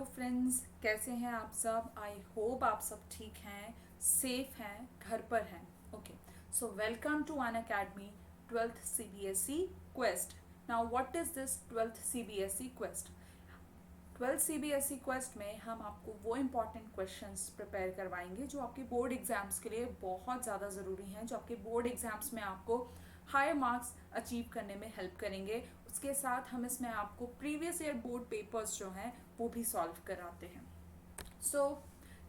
Friends, कैसे हैं आप सब। आई होप आप सब ठीक हैं, सेफ हैं, घर पर हैं। Okay, so welcome to Unacademy 12th CBSE quest. Now what is this 12th CBSE quest? 12th CBSE quest में हम आपको वो इम्पॉर्टेंट क्वेश्चंस प्रिपेयर करवाएंगे जो आपके बोर्ड एग्जाम्स के लिए बहुत ज़्यादा ज़रूरी हैं, जो आपके बोर्ड एग्जाम्स में आपको हाई मार्क्स अचीव करने में हेल्प करेंगे। उसके साथ हम इसमें आपको प्रीवियस ईयर बोर्ड पेपर्स जो हैं वो भी सॉल्व कराते हैं। So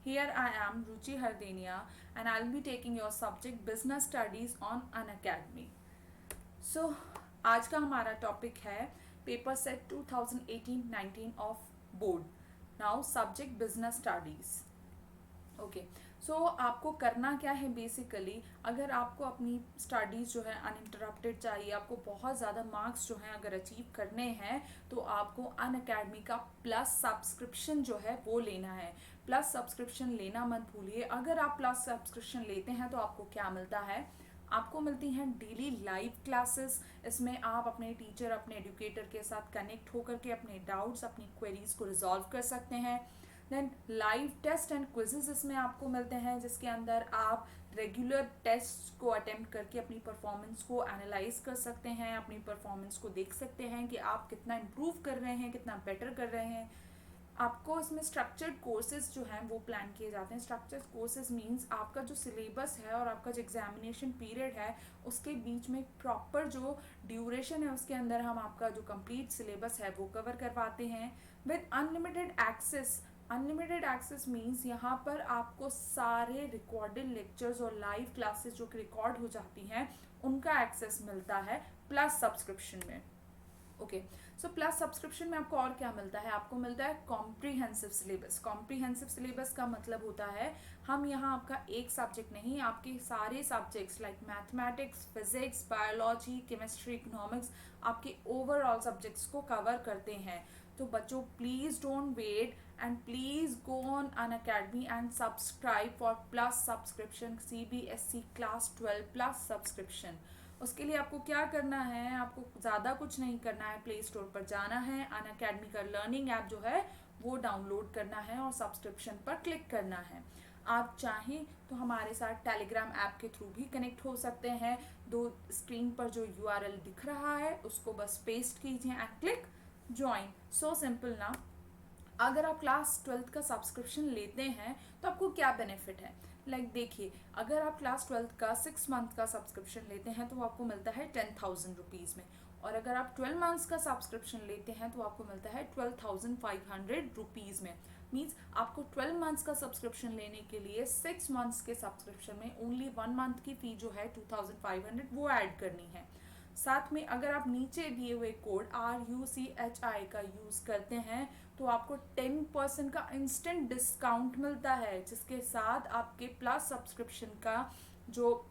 here I am Ruchi Hardeniya and I will be taking your subject business studies on Unacademy. So आज का हमारा टॉपिक है paper set 2018-19 of board. Now subject business studies. Okay, so आपको करना क्या है बेसिकली, अगर आपको अपनी स्टडीज़ जो है अनइंटरप्टेड चाहिए, आपको बहुत ज़्यादा मार्क्स जो हैं अगर अचीव करने हैं, तो आपको अन अकेडमी का प्लस सब्सक्रिप्शन जो है वो लेना है। प्लस सब्सक्रिप्शन लेना मत भूलिए। अगर आप प्लस सब्सक्रिप्शन लेते हैं तो आपको क्या मिलता है, आपको मिलती हैं डेली लाइव क्लासेस। इसमें आप अपने टीचर, अपने एजुकेटर के साथ कनेक्ट होकर के अपने डाउट्स, अपनी क्वेरीज को रिजॉल्व कर सकते हैं। Then live test and quizzes इसमें आपको मिलते हैं, जिसके अंदर आप रेगुलर टेस्ट को अटेम्प्ट करके अपनी परफॉर्मेंस को एनालाइज कर सकते हैं, अपनी परफॉर्मेंस को देख सकते हैं कि आप कितना इम्प्रूव कर रहे हैं, कितना बेटर कर रहे हैं। आपको इसमें स्ट्रक्चर्ड कोर्सेज जो हैं वो प्लान किए जाते हैं। स्ट्रक्चर्ड कोर्सेज मींस आपका जो सिलेबस है और आपका जो एग्जामिनेशन पीरियड है उसके बीच में प्रॉपर जो ड्यूरेशन है उसके अंदर हम आपका जो कंप्लीट सिलेबस है वो कवर करवाते हैं with unlimited access. Unlimited access means यहाँ पर आपको सारे रिकॉर्डेड लेक्चर्स और लाइव क्लासेस जो कि रिकॉर्ड हो जाती हैं उनका एक्सेस मिलता है प्लस सब्सक्रिप्शन में। ओके, सो प्लस सब्सक्रिप्शन में आपको और क्या मिलता है, आपको मिलता है कॉम्प्रीहेंसिव सिलेबस। कॉम्प्रीहेंसिव सिलेबस का मतलब होता है हम यहाँ आपका एक सब्जेक्ट नहीं, आपके सारे subjects like mathematics, physics, biology, chemistry, economics, आपके ओवरऑल सब्जेक्ट्स को कवर करते हैं। तो बच्चों please don't wait and please go on Unacademy and subscribe for plus subscription CBSE class 12 plus subscription. उसके लिए आपको क्या करना है, आपको ज़्यादा कुछ नहीं करना है, प्ले स्टोर पर जाना है, अन अकेडमी का लर्निंग ऐप जो है वो डाउनलोड करना है और सब्सक्रिप्शन पर क्लिक करना है। आप चाहें तो हमारे साथ टेलीग्राम ऐप के थ्रू भी कनेक्ट हो सकते हैं। दो स्क्रीन पर जो URL दिख रहा है उसको बस पेस्ट कीजिए and click join. So simple ना। अगर आप क्लास 12th का सब्सक्रिप्शन लेते हैं तो आपको क्या बेनिफिट है, देखिए, अगर आप क्लास 12th का 6 मंथ का सब्सक्रिप्शन लेते हैं तो आपको मिलता है 10,000 रुपीज़ में, और अगर आप 12 मंथ्स का सब्सक्रिप्शन लेते हैं तो आपको मिलता है 12,500 रुपीज़ में। मीन्स आपको 12 मंथ्स का सब्सक्रिप्शन लेने के लिए 6 मंथ्स के सब्सक्रिप्शन में ओनली 1 मंथ की फ़ी जो है 2,500 वो ऐड करनी है। साथ में अगर आप नीचे दिए हुए कोड RUCHI का यूज़ करते हैं तो आपको 10% का इंस्टेंट डिस्काउंट मिलता है, जिसके साथ आपके प्लस सब्सक्रिप्शन का जो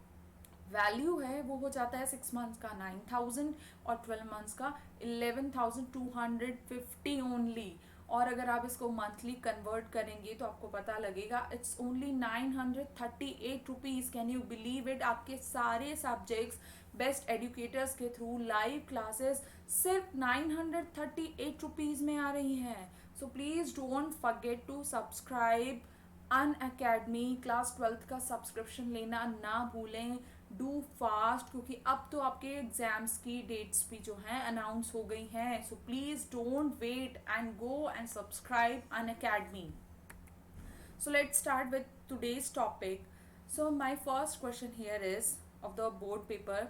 वैल्यू है वो हो जाता है 6 मंथ्स का 9,000 और 12 मंथ्स का 11,250 ओनली। और अगर आप इसको मंथली कन्वर्ट करेंगे तो आपको पता लगेगा it's only 938 rupees. Can you believe it? आपके सारे सब्जेक्ट्स बेस्ट एडुकेटर्स के थ्रू लाइव क्लासेस सिर्फ 938 रुपीज़ में आ रही हैं। So please don't forget to subscribe Unacademy. Class 12th का सब्सक्रिप्शन लेना ना भूलें, डू फास्ट, क्योंकि अब तो आपके एग्जाम्स की डेट्स भी जो हैं अनाउंस हो गई हैं। So please don't wait and go and subscribe Unacademy. So let's start with today's topic. So my first question here is of the board paper,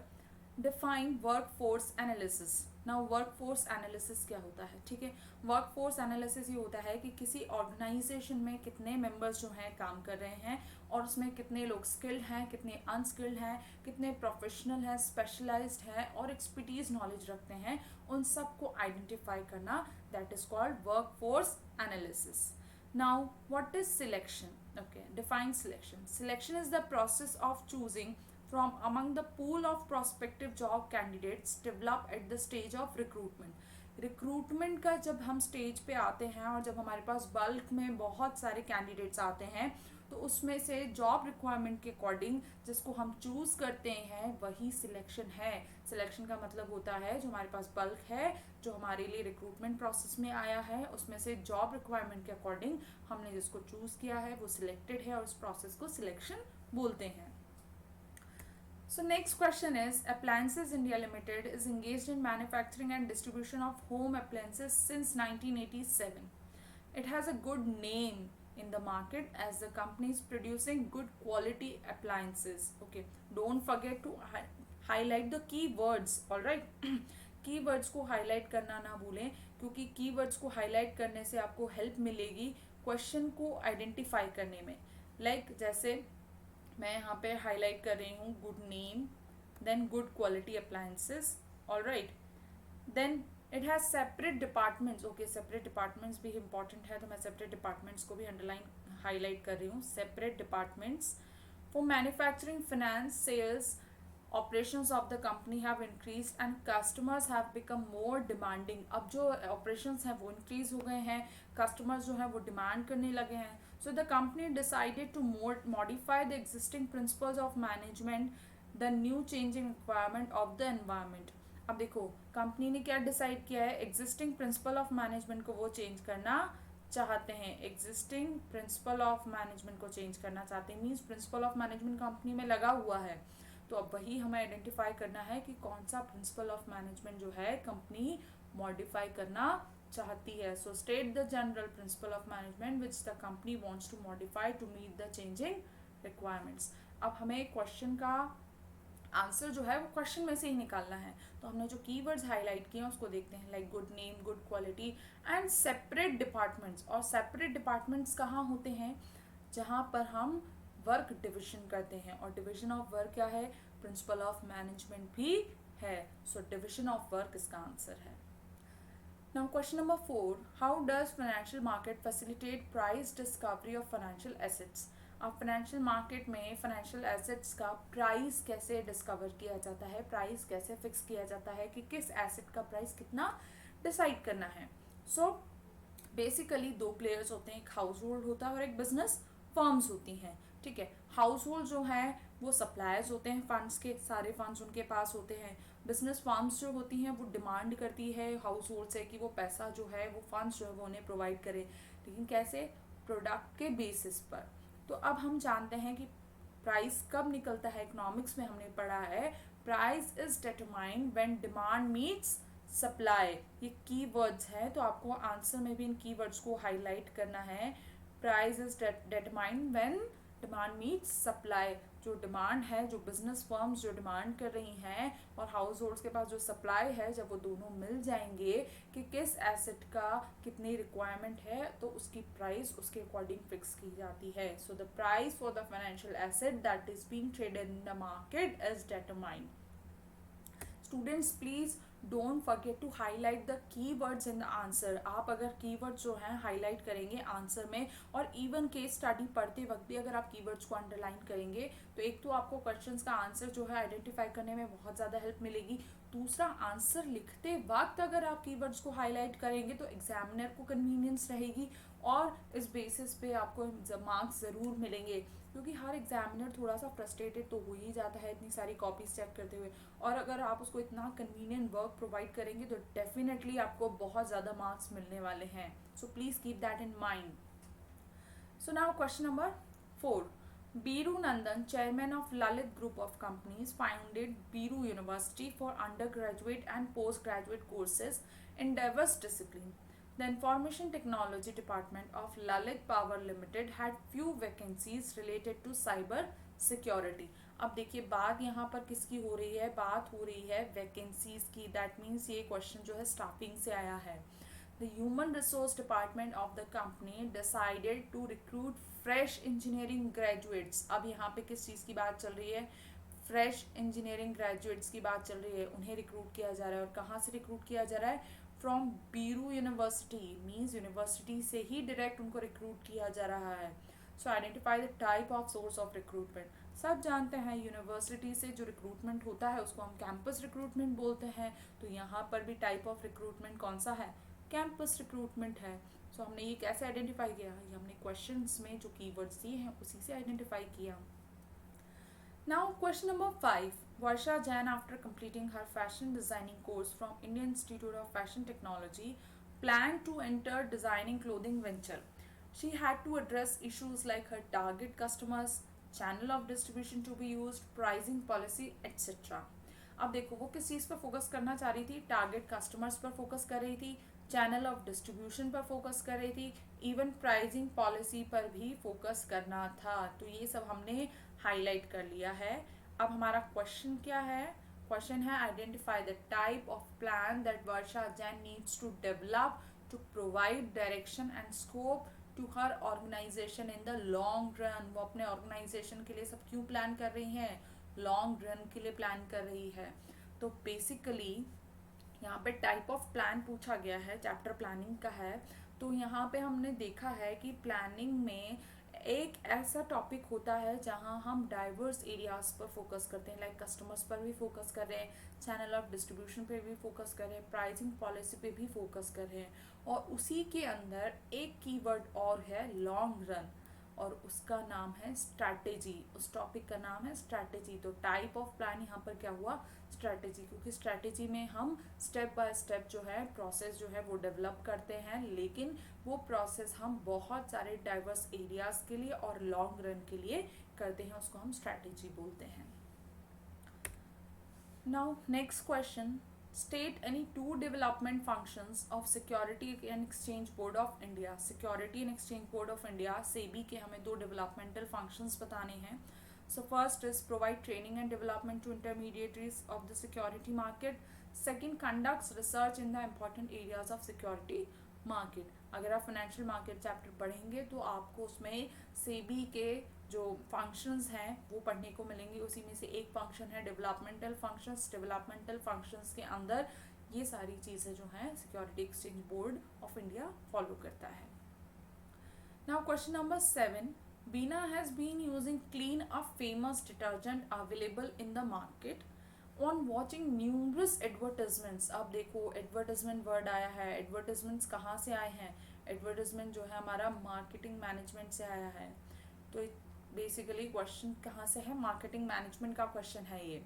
define workforce analysis. Now workforce analysis क्या होता है? ठीक है, workforce analysis ये होता है कि किसी ऑर्गेनाइजेशन में कितने मेंबर्स जो हैं काम कर रहे हैं और उसमें कितने लोग स्किल्ड हैं, कितने अनस्किल्ड हैं, कितने प्रोफेशनल हैं, स्पेशलाइज्ड हैं और एक्सपर्टीज नॉलेज रखते हैं, उन सबको आइडेंटिफाई करना, that is called workforce analysis. Now, what is selection? Okay, define selection. Selection is the process of choosing from among the pool of prospective job candidates developed at the stage of recruitment. Recruitment का जब हम stage पे आते हैं और जब हमारे पास bulk में बहुत सारे कैंडिडेट्स आते हैं तो उसमें से जॉब रिक्वायरमेंट के अकॉर्डिंग जिसको हम चूज़ करते हैं वही सिलेक्शन है। सिलेक्शन का मतलब होता है जो हमारे पास बल्क है, जो हमारे लिए रिक्रूटमेंट प्रोसेस में आया है, उसमें से जॉब रिक्वायरमेंट के अकॉर्डिंग हमने जिसको चूज़ किया है वो सिलेक्टेड है और उस प्रोसेस को सिलेक्शन बोलते हैं। So next question is, Appliances India Limited is engaged in manufacturing and distribution of home appliances since 1987. It has a good name in the market as the company is producing good quality appliances. Okay, don't forget to highlight the keywords. All right, keywords को highlight करना ना भूलें, क्योंकि keywords को highlight करने से आपको help मिलेगी question को identify करने में। Like जैसे मैं यहाँ पे हाईलाइट कर रही हूँ good name, then good quality appliances, alright, then it has separate departments. Okay, separate departments भी इंपॉर्टेंट है, तो मैं सेपरेट डिपार्टमेंट्स को भी अंडरलाइन हाईलाइट कर रही हूँ। Separate departments for manufacturing, finance, sales, operations of the company have increased and customers have become more demanding। अब जो operations हैं वो increase हो गए हैं, customers जो हैं वो demand करने लगे हैं। So the company decided to modify the existing principles of management, the new changing requirement of the environment। अब देखो कंपनी ने क्या डिसाइड किया है, एग्जिस्टिंग प्रिंसिपल ऑफ मैनेजमेंट को वो चेंज करना चाहते हैं। एग्जिस्टिंग प्रिंसिपल ऑफ मैनेजमेंट को चेंज करना चाहते हैं means principal of management company में लगा हुआ है, तो अब वही हमें आइडेंटिफाई करना है कि कौन सा प्रिंसिपल ऑफ मैनेजमेंट जो है कंपनी मॉडिफाई करना चाहती है। So state the general principle of management which the company wants to modify to meet the changing requirements. अब हमें क्वेश्चन का आंसर जो है वो क्वेश्चन में से ही निकालना है, तो हमने जो कीवर्ड्स हाईलाइट किए हैं उसको देखते हैं, like good name, good quality and separate departments. और सेपरेट डिपार्टमेंट्स कहाँ होते हैं, जहाँ पर हम वर्क डिविजन करते हैं, और डिविजन ऑफ वर्क क्या है, प्रिंसिपल ऑफ मैनेजमेंट भी है। सो डिविजन ऑफ वर्क इसका आंसर है। Now question number 4, how does financial market facilitate price discovery of financial assets. अब फाइनेंशियल मार्केट में फाइनेंशियल एसेट्स का प्राइस कैसे डिस्कवर किया जाता है, प्राइस कैसे फिक्स किया जाता है कि किस एसेट का प्राइस कितना डिसाइड करना है। सो बेसिकली दो प्लेयर्स होते हैं, एक हाउस होल्ड होता है और एक बिजनेस फर्म्स होती हैं। ठीक है, हाउस होल्ड जो है वो सप्लायर्स होते हैं फंड्स के, सारे फंड्स उनके पास होते हैं। बिजनेस फर्म्स जो होती हैं वो डिमांड करती है हाउस होल्ड से कि वो पैसा जो है वो फंड्स जो है वो उन्हें प्रोवाइड करे, लेकिन कैसे, प्रोडक्ट के बेसिस पर। तो अब हम जानते हैं कि प्राइस कब निकलता है, इकोनॉमिक्स में हमने पढ़ा है price is determined when demand meets supply. ये कीवर्ड्स है, तो आपको आंसर में भी इन कीवर्ड्स को हाईलाइट करना है। Price is determined when demand meets supply. जो डिमांड है, जो बिजनेस फर्म्स जो डिमांड कर रही हैं और हाउस होल्ड्स के पास जो सप्लाई है, जब वो दोनों मिल जाएंगे कि किस एसेट का कितनी रिक्वायरमेंट है, तो उसकी प्राइस उसके अकॉर्डिंग फिक्स की जाती है। So the price for the financial asset that is being traded in the market is determined. Students please don't forget to highlight the keywords in the answer. आप अगर keywords जो हैं highlight करेंगे answer में, और इवन केस स्टडी पढ़ते वक्त भी अगर आप कीवर्ड्स को अंडरलाइन करेंगे, तो एक तो आपको क्वेश्चंस का आंसर जो है आइडेंटिफाई करने में बहुत ज़्यादा हेल्प मिलेगी। दूसरा, आंसर लिखते वक्त अगर आप कीवर्ड्स को हाईलाइट करेंगे तो एग्जामिनर को कन्वीनियंस रहेगी, और इस बेसिस पे आपको मार्क्स ज़रूर मिलेंगे, क्योंकि हर एग्जामिनर थोड़ा सा फ्रस्ट्रेटेड तो हो ही जाता है इतनी सारी कॉपीज चेक करते हुए, और अगर आप उसको इतना कन्वीनियंट वर्क प्रोवाइड करेंगे तो डेफिनेटली आपको बहुत ज़्यादा मार्क्स मिलने वाले हैं। So please keep that in mind. So now question number 4, Biru Nandan, chairman of Lalit Group of Companies, founded Biru University for undergraduate and postgraduate courses in diverse disciplines. The Information Technology Department of Lalit Power Limited had few vacancies related to cyber security. अब देखिए बात यहाँ पर किसकी हो रही है, बात हो रही है वैकेंसीज की। दैट मीन्स ये क्वेश्चन जो है स्टाफिंग से आया है। The Human Resource Department of the company decided to recruit fresh engineering graduates। अब यहाँ पे किस चीज़ की बात चल रही है, फ्रेश इंजीनियरिंग ग्रेजुएट्स की बात चल रही है, उन्हें रिक्रूट किया जा रहा है। और कहाँ से रिक्रूट किया जा रहा है, from Biru university, means university से ही डायरेक्ट उनको रिक्रूट किया जा रहा है। सो identify the type of source of recruitment. सब जानते हैं यूनिवर्सिटी से जो रिक्रूटमेंट होता है उसको हम कैंपस रिक्रूटमेंट बोलते हैं, तो यहाँ पर भी टाइप ऑफ रिक्रूटमेंट कौन सा है, कैंपस रिक्रूटमेंट है। सो हमने ये कैसे आइडेंटिफाई किया, ये हमने क्वेश्चंस में जो कीवर्ड्स दिए हैं उसी से आइडेंटिफाई किया. Now question number 5. Varsha Jain, after completing her fashion designing course from Indian Institute of Fashion Technology, planned to enter designing clothing venture. She had to address issues like her target customers, channel of distribution to be used, pricing policy, etc. अब देखो वो किस चीज़ पर focus करना चाह रही थी, target customers पर फोकस कर रही थी, चैनल ऑफ डिस्ट्रीब्यूशन पर फोकस कर रही थी, इवन प्राइसिंग पॉलिसी पर भी फोकस करना था. तो ये सब हमने हाईलाइट कर लिया है. अब हमारा क्वेश्चन क्या है, क्वेश्चन है identify the type of plan that Varsha Jain needs to develop to provide direction and scope to her organisation in the long run. वो अपने ऑर्गेनाइजेशन के लिए सब क्यों प्लान कर रही हैं, लॉन्ग रन के लिए प्लान कर रही है. तो बेसिकली यहाँ पे टाइप ऑफ प्लान पूछा गया है, चैप्टर प्लानिंग का है. तो यहाँ पे हमने देखा है कि प्लानिंग में एक ऐसा टॉपिक होता है जहाँ हम डाइवर्स एरियाज पर फोकस करते हैं, लाइक कस्टमर्स पर भी फोकस कर रहे हैं, चैनल ऑफ डिस्ट्रीब्यूशन पे भी फोकस कर रहे हैं, प्राइसिंग पॉलिसी पे भी फोकस कर रहे हैं, और उसी के अंदर एक कीवर्ड और है लॉन्ग रन, और उसका नाम है स्ट्रैटेजी. उस टॉपिक का नाम है स्ट्रैटेजी. तो टाइप ऑफ प्लान यहाँ पर क्या हुआ, स्ट्रैटेजी, क्योंकि स्ट्रैटेजी में हम स्टेप बाय स्टेप जो है प्रोसेस जो है वो डेवलप करते हैं, लेकिन वो प्रोसेस हम बहुत सारे डाइवर्स एरियाज के लिए और लॉन्ग रन के लिए करते हैं, उसको हम स्ट्रैटेजी बोलते हैं. Now next question, state any 2 development functions of security and exchange board of India. Security and exchange board of India SEBI के हमें 2 डेवलपमेंटल फंक्शंस बताने हैं. So first is provide training and development to intermediaries of the security market. Second, conducts research in the important areas of security market. अगर आप financial market chapter पढ़ेंगे तो आपको उसमें सेबी के जो फंक्शंस हैं वो पढ़ने को मिलेंगे. उसी में से एक फंक्शन है डेवलपमेंटल फंक्शंस. डेवलपमेंटल फंक्शंस के अंदर ये सारी चीज़ें जो हैं security exchange board of India follow करता है. Now question number 7. Beena has been using Clean, a famous detergent available in the market. On watching numerous advertisements, अब देखो एडवर्टाइजमेंट वर्ड आया है. एडवर्टाइजमेंट्स कहाँ से आए हैं, एडवर्टाइजमेंट जो है हमारा मार्केटिंग मैनेजमेंट से आया है. तो बेसिकली क्वेश्चन कहाँ से है, मार्केटिंग मैनेजमेंट का क्वेश्चन है ये.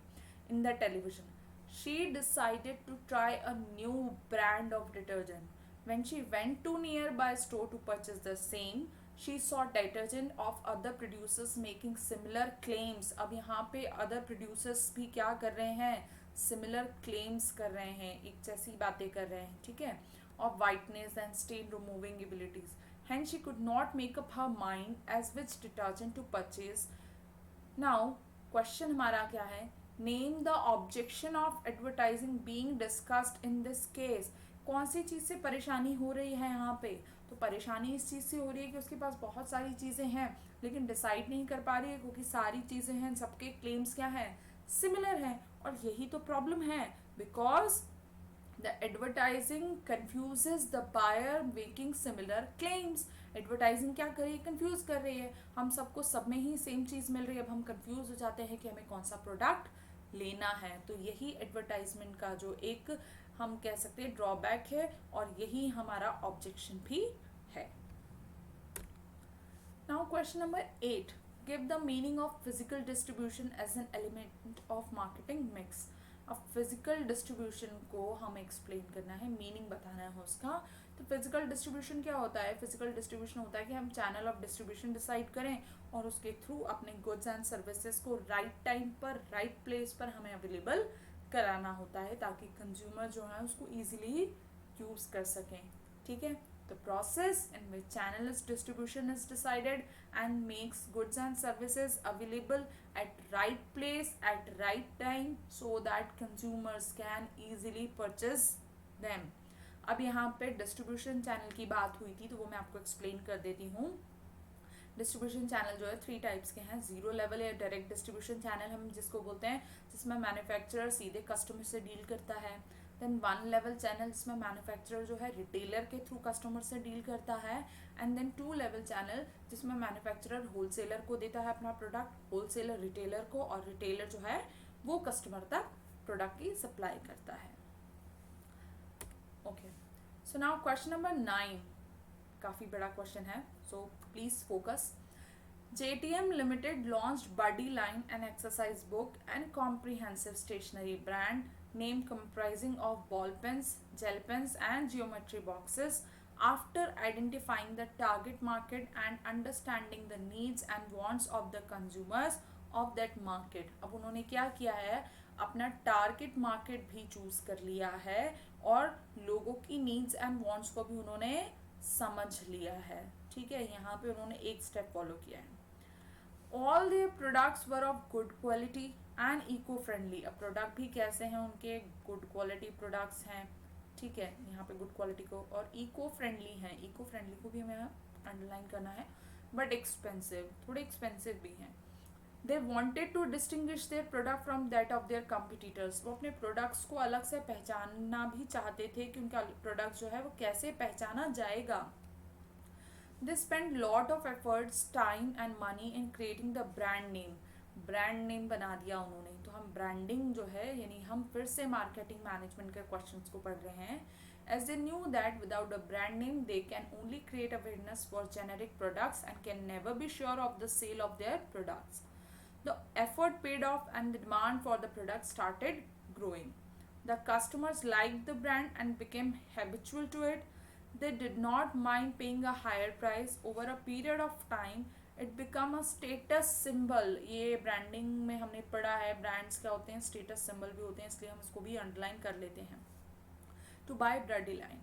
In the television, she decided to try a new brand of detergent. When she went to nearby store to purchase the same, she saw detergent of other producers making similar claims. अब यहाँ पे other producers भी क्या कर रहे हैं, similar claims कर रहे हैं, एक जैसी बातें कर रहे हैं, ठीक है, of whiteness and stain removing abilities. Hence she could not make up her mind as which detergent to purchase. Now question हमारा क्या है, name the objection of advertising being discussed in this case. कौन सी चीज़ से परेशानी हो रही है यहाँ पे, तो परेशानी इस चीज़ से हो रही है कि उसके पास बहुत सारी चीज़ें हैं लेकिन डिसाइड नहीं कर पा रही है, क्योंकि सारी चीज़ें हैं, सबके क्लेम्स क्या हैं, सिमिलर हैं. और यही तो प्रॉब्लम है, because the advertising confuses the buyer making similar claims. Advertising क्या कर रही है, कन्फ्यूज कर रही है. हम सबको सब में ही सेम चीज़ मिल रही है, अब हम कन्फ्यूज हो जाते हैं कि हमें कौन सा प्रोडक्ट लेना है. तो यही एडवर्टाइजमेंट का जो एक हम कह सकते हैं ड्रॉबैक है, और यही हमारा ऑब्जेक्शन भी है. Now question number 8. Give the meaning of physical distribution as an element of marketing mix. अब फिजिकल डिस्ट्रीब्यूशन को हमें एक्सप्लेन करना है, मीनिंग बताना है उसका. तो फिजिकल डिस्ट्रीब्यूशन क्या होता है, फिजिकल डिस्ट्रीब्यूशन होता है कि हम चैनल ऑफ डिस्ट्रीब्यूशन डिसाइड करें और उसके थ्रू अपने गुड्स एंड सर्विसेज को राइट टाइम पर राइट प्लेस पर हमें अवेलेबल कराना होता है, ताकि कंज्यूमर जो है उसको इजीली यूज़ कर सकें, ठीक है. The process in which channel distribution is decided and makes goods and services available at right place at right time so that consumers can easily purchase them. अब यहाँ पे डिस्ट्रीब्यूशन चैनल की बात हुई थी तो वो मैं आपको एक्सप्लेन कर देती हूँ. डिस्ट्रीब्यूशन चैनल जो है 3 टाइप्स के हैं. 0 लेवल या डायरेक्ट डिस्ट्रीब्यूशन चैनल हम जिसको बोलते हैं, जिसमें मैन्युफैक्चरर सीधे कस्टमर से डील करता है. देन 1 लेवल चैनल जिसमें मैन्युफैक्चरर जो है रिटेलर के थ्रू कस्टमर से डील करता है. एंड देन 2 लेवल चैनल जिसमें मैन्युफैक्चरर होलसेलर को देता है अपना प्रोडक्ट, होलसेलर रिटेलर को, और रिटेलर जो है वो कस्टमर तक प्रोडक्ट की सप्लाई करता है. Okay, so now question number 9. काफ़ी बड़ा क्वेश्चन है, so please focus. JTM Limited launched Buddy line, an exercise book and comprehensive stationery brand name comprising of ball pens, gel pens and geometry boxes after identifying the target market and understanding the needs and wants of the consumers of that market. अब उन्होंने क्या किया है, अपना target market भी choose कर लिया है और लोगों की नीड्स एंड वांट्स को भी उन्होंने समझ लिया है. ठीक है, यहाँ पे उन्होंने एक स्टेप फॉलो किया है. All their products were of good quality and eco friendly. अब प्रोडक्ट भी कैसे हैं उनके, गुड क्वालिटी प्रोडक्ट्स हैं. ठीक है, यहाँ पे गुड क्वालिटी को और इको फ्रेंडली हैं. इको फ्रेंडली को भी हमें अंडरलाइन करना है, बट एक्सपेंसिव, थोड़े एक्सपेंसिव भी हैं. They wanted to distinguish their product from that of their competitors. वो अपने प्रोडक्ट्स को अलग से पहचानना भी चाहते थे कि उनका प्रोडक्ट जो है वो कैसे पहचाना जाएगा. They spend lot of efforts, time and money in creating the brand name. Brand name बना दिया उन्होंने. तो हम ब्रांडिंग जो है, यानी हम फिर से मार्केटिंग मैनेजमेंट के क्वेश्चंस को पढ़ रहे हैं. As they knew that without a brand name they can only create awareness for generic products and can never be sure of the sale of their products. The effort paid off and the demand for the product started growing. The customers liked the brand and became habitual to it. They did not mind paying a higher price. Over a period of time, it became a status symbol. ये branding में हमने पढ़ा है, brands क्या होते हैं, status symbol भी होते हैं, इसलिए हम इसको भी अंडरलाइन कर लेते हैं. To buy Brady line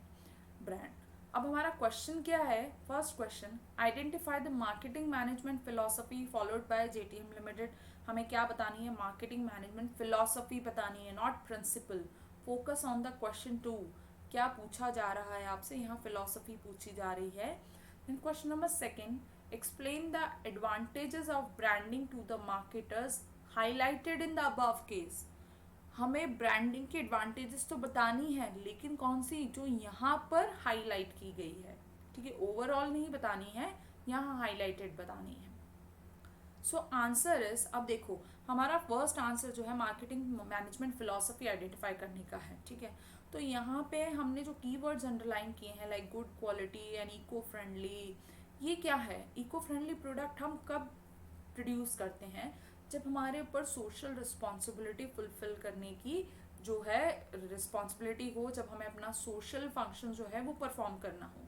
brand. अब हमारा क्वेश्चन क्या है, first question, identify the marketing management philosophy followed by JTM limited. हमें क्या बतानी है, मार्केटिंग मैनेजमेंट फिलोसफी बतानी है, not principle. Focus on the question 2. क्या पूछा जा रहा है आपसे, यहाँ फिलोसफी पूछी जा रही है. Then question number second, explain the advantages of branding to the marketers highlighted in the above case. हमें ब्रांडिंग के एडवांटेजेस तो बतानी है, लेकिन कौन सी, जो यहाँ पर हाईलाइट की गई है. ठीक है, ओवरऑल नहीं बतानी है, यहाँ हाईलाइटेड बतानी है. सो आंसर इज, अब देखो हमारा फर्स्ट आंसर जो है मार्केटिंग मैनेजमेंट फिलोसफी आइडेंटिफाई करने का है. ठीक है, तो यहाँ पे हमने जो कीवर्ड्स अंडरलाइन किए हैं like good quality and eco friendly, ये क्या है, इको फ्रेंडली प्रोडक्ट हम कब प्रोड्यूस करते हैं, जब हमारे ऊपर सोशल रिस्पॉन्सिबिलिटी फुलफिल करने की जो है रिस्पॉन्सिबिलिटी हो, जब हमें अपना सोशल फंक्शन जो है वो परफॉर्म करना हो.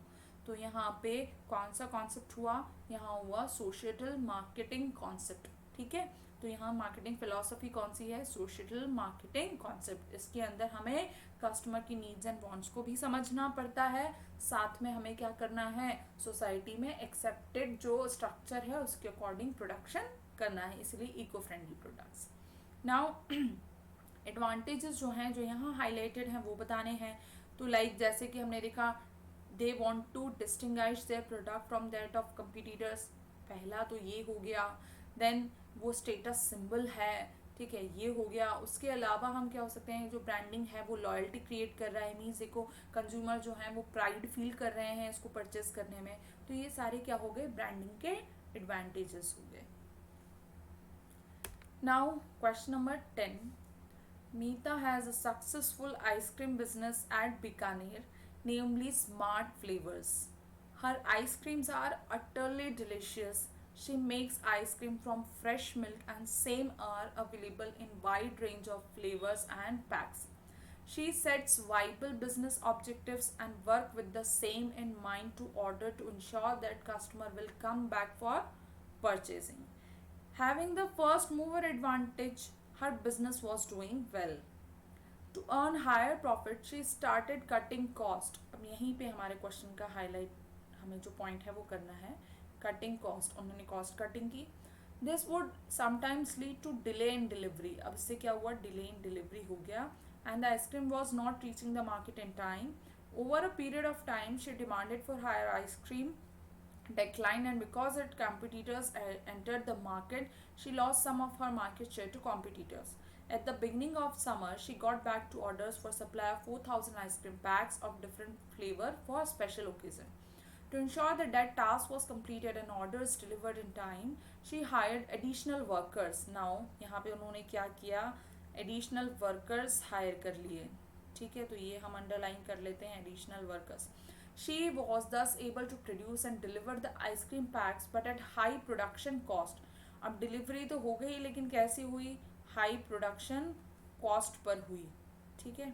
तो यहाँ पे कौन सा कॉन्सेप्ट हुआ, यहाँ हुआ सोशल मार्केटिंग कॉन्सेप्ट. ठीक है, तो यहाँ मार्केटिंग फिलोसफी कौन सी है, सोशल मार्केटिंग कॉन्सेप्ट. इसके अंदर हमें कस्टमर की नीड्स एंड वांट्स को भी समझना पड़ता है, साथ में हमें क्या करना है, सोसाइटी में एक्सेप्टेड जो स्ट्रक्चर है उसके अकॉर्डिंग प्रोडक्शन करना है, इसलिए eco friendly products. Now advantages जो हैं, जो यहाँ हाईलाइटेड हैं, वो बताने हैं. तो लाइक जैसे कि हमने देखा, they want to distinguish their product from that of competitors. पहला तो ये हो गया. देन वो स्टेटस सिंबल है. ठीक है, ये हो गया. उसके अलावा हम क्या हो सकते हैं, जो ब्रांडिंग है वो लॉयल्टी क्रिएट कर रहा है, मीन्स देखो कंज्यूमर जो है वो प्राइड फील कर रहे हैं इसको परचेस करने में. तो ये सारे क्या हो गए, ब्रांडिंग के एडवांटेजेस हो गए. Now question number 10. Meeta has a successful ice cream business at Bikaner, namely Smart Flavors. Her ice creams are utterly delicious. She makes ice cream from fresh milk and same are available in wide range of flavors and packs. She sets viable business objectives and work with the same in mind to order to ensure that customer will come back for purchasing. Having the first mover advantage, her business was doing well. To earn higher profit, she started cutting cost. अब यहीं पे हमारे question का highlight, हमें जो point है वो करना है, कटिंग कॉस्ट. उन्होंने कॉस्ट कटिंग की. This would sometimes lead to delay in delivery. अब इससे क्या हुआ, डिले इन डिलीवरी हो गया. And the ice cream was not reaching the market in time. Over a period of time she demanded for higher ice cream declined, and because its competitors entered the market, she lost some of her market share to competitors. At the beginning of summer, she got back to orders for supply of 4,000 ice cream packs of different flavor for special occasion. To ensure that that task was completed and orders delivered in time, she hired additional workers. Now, यहाँ पे उन्होंने क्या किया, additional workers hire कर लिए. ठीक है, तो ये हम underline कर लेते हैं, additional workers. She was thus able to produce and deliver the ice cream packs but at high production cost. अब डिलीवरी तो हो गई लेकिन कैसी हुई, हाई प्रोडक्शन कॉस्ट पर हुई, ठीक है.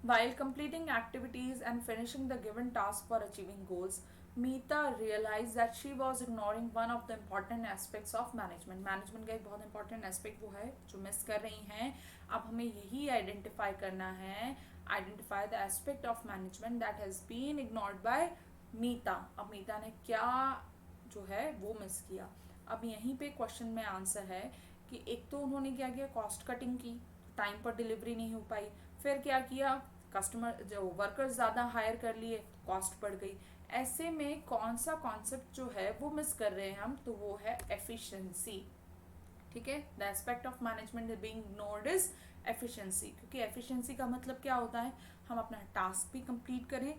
While completing activities and finishing the given task for achieving goals, Meeta realized that she was ignoring one of the important aspects of management. Management का एक बहुत important aspect वो है जो miss कर रही हैं. अब हमें यही identify करना है, identify the aspect of management that has been ignored by Meeta. अब मीता ने क्या जो है वो मिस किया. अब यहीं पे क्वेश्चन में आंसर है कि एक तो उन्होंने क्या किया, कॉस्ट कटिंग की, टाइम पर डिलीवरी नहीं हो पाई. फिर क्या किया, कस्टमर जो वर्कर्स ज़्यादा हायर कर लिए, कॉस्ट बढ़ गई. ऐसे में कौन सा कॉन्सेप्ट जो है वो मिस कर रहे हैं हम, तो वो है एफिशिएंसी. ठीक है, the aspect of management being ignored is efficiency. क्योंकि एफिशिएंसी का मतलब क्या होता है, हम अपना टास्क भी कंप्लीट करें,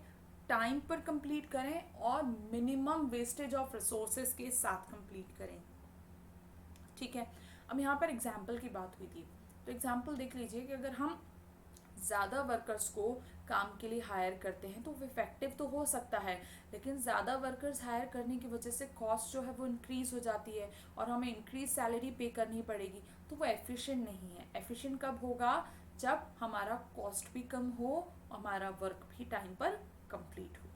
टाइम पर कंप्लीट करें और मिनिमम वेस्टेज ऑफ रिसोर्सेज के साथ कंप्लीट करें. ठीक है, अब यहाँ पर एग्जाम्पल की बात हुई थी, तो एग्जाम्पल देख लीजिए कि अगर हम ज़्यादा वर्कर्स को काम के लिए हायर करते हैं तो वो इफेक्टिव तो हो सकता है, लेकिन ज़्यादा वर्कर्स हायर करने की वजह से कॉस्ट जो है वो इंक्रीज़ हो जाती है और हमें इंक्रीज सैलरी पे करनी पड़ेगी, तो वो एफिशिएंट नहीं है. एफिशिएंट कब होगा, जब हमारा कॉस्ट भी कम हो, हमारा वर्क भी टाइम पर कंप्लीट हो.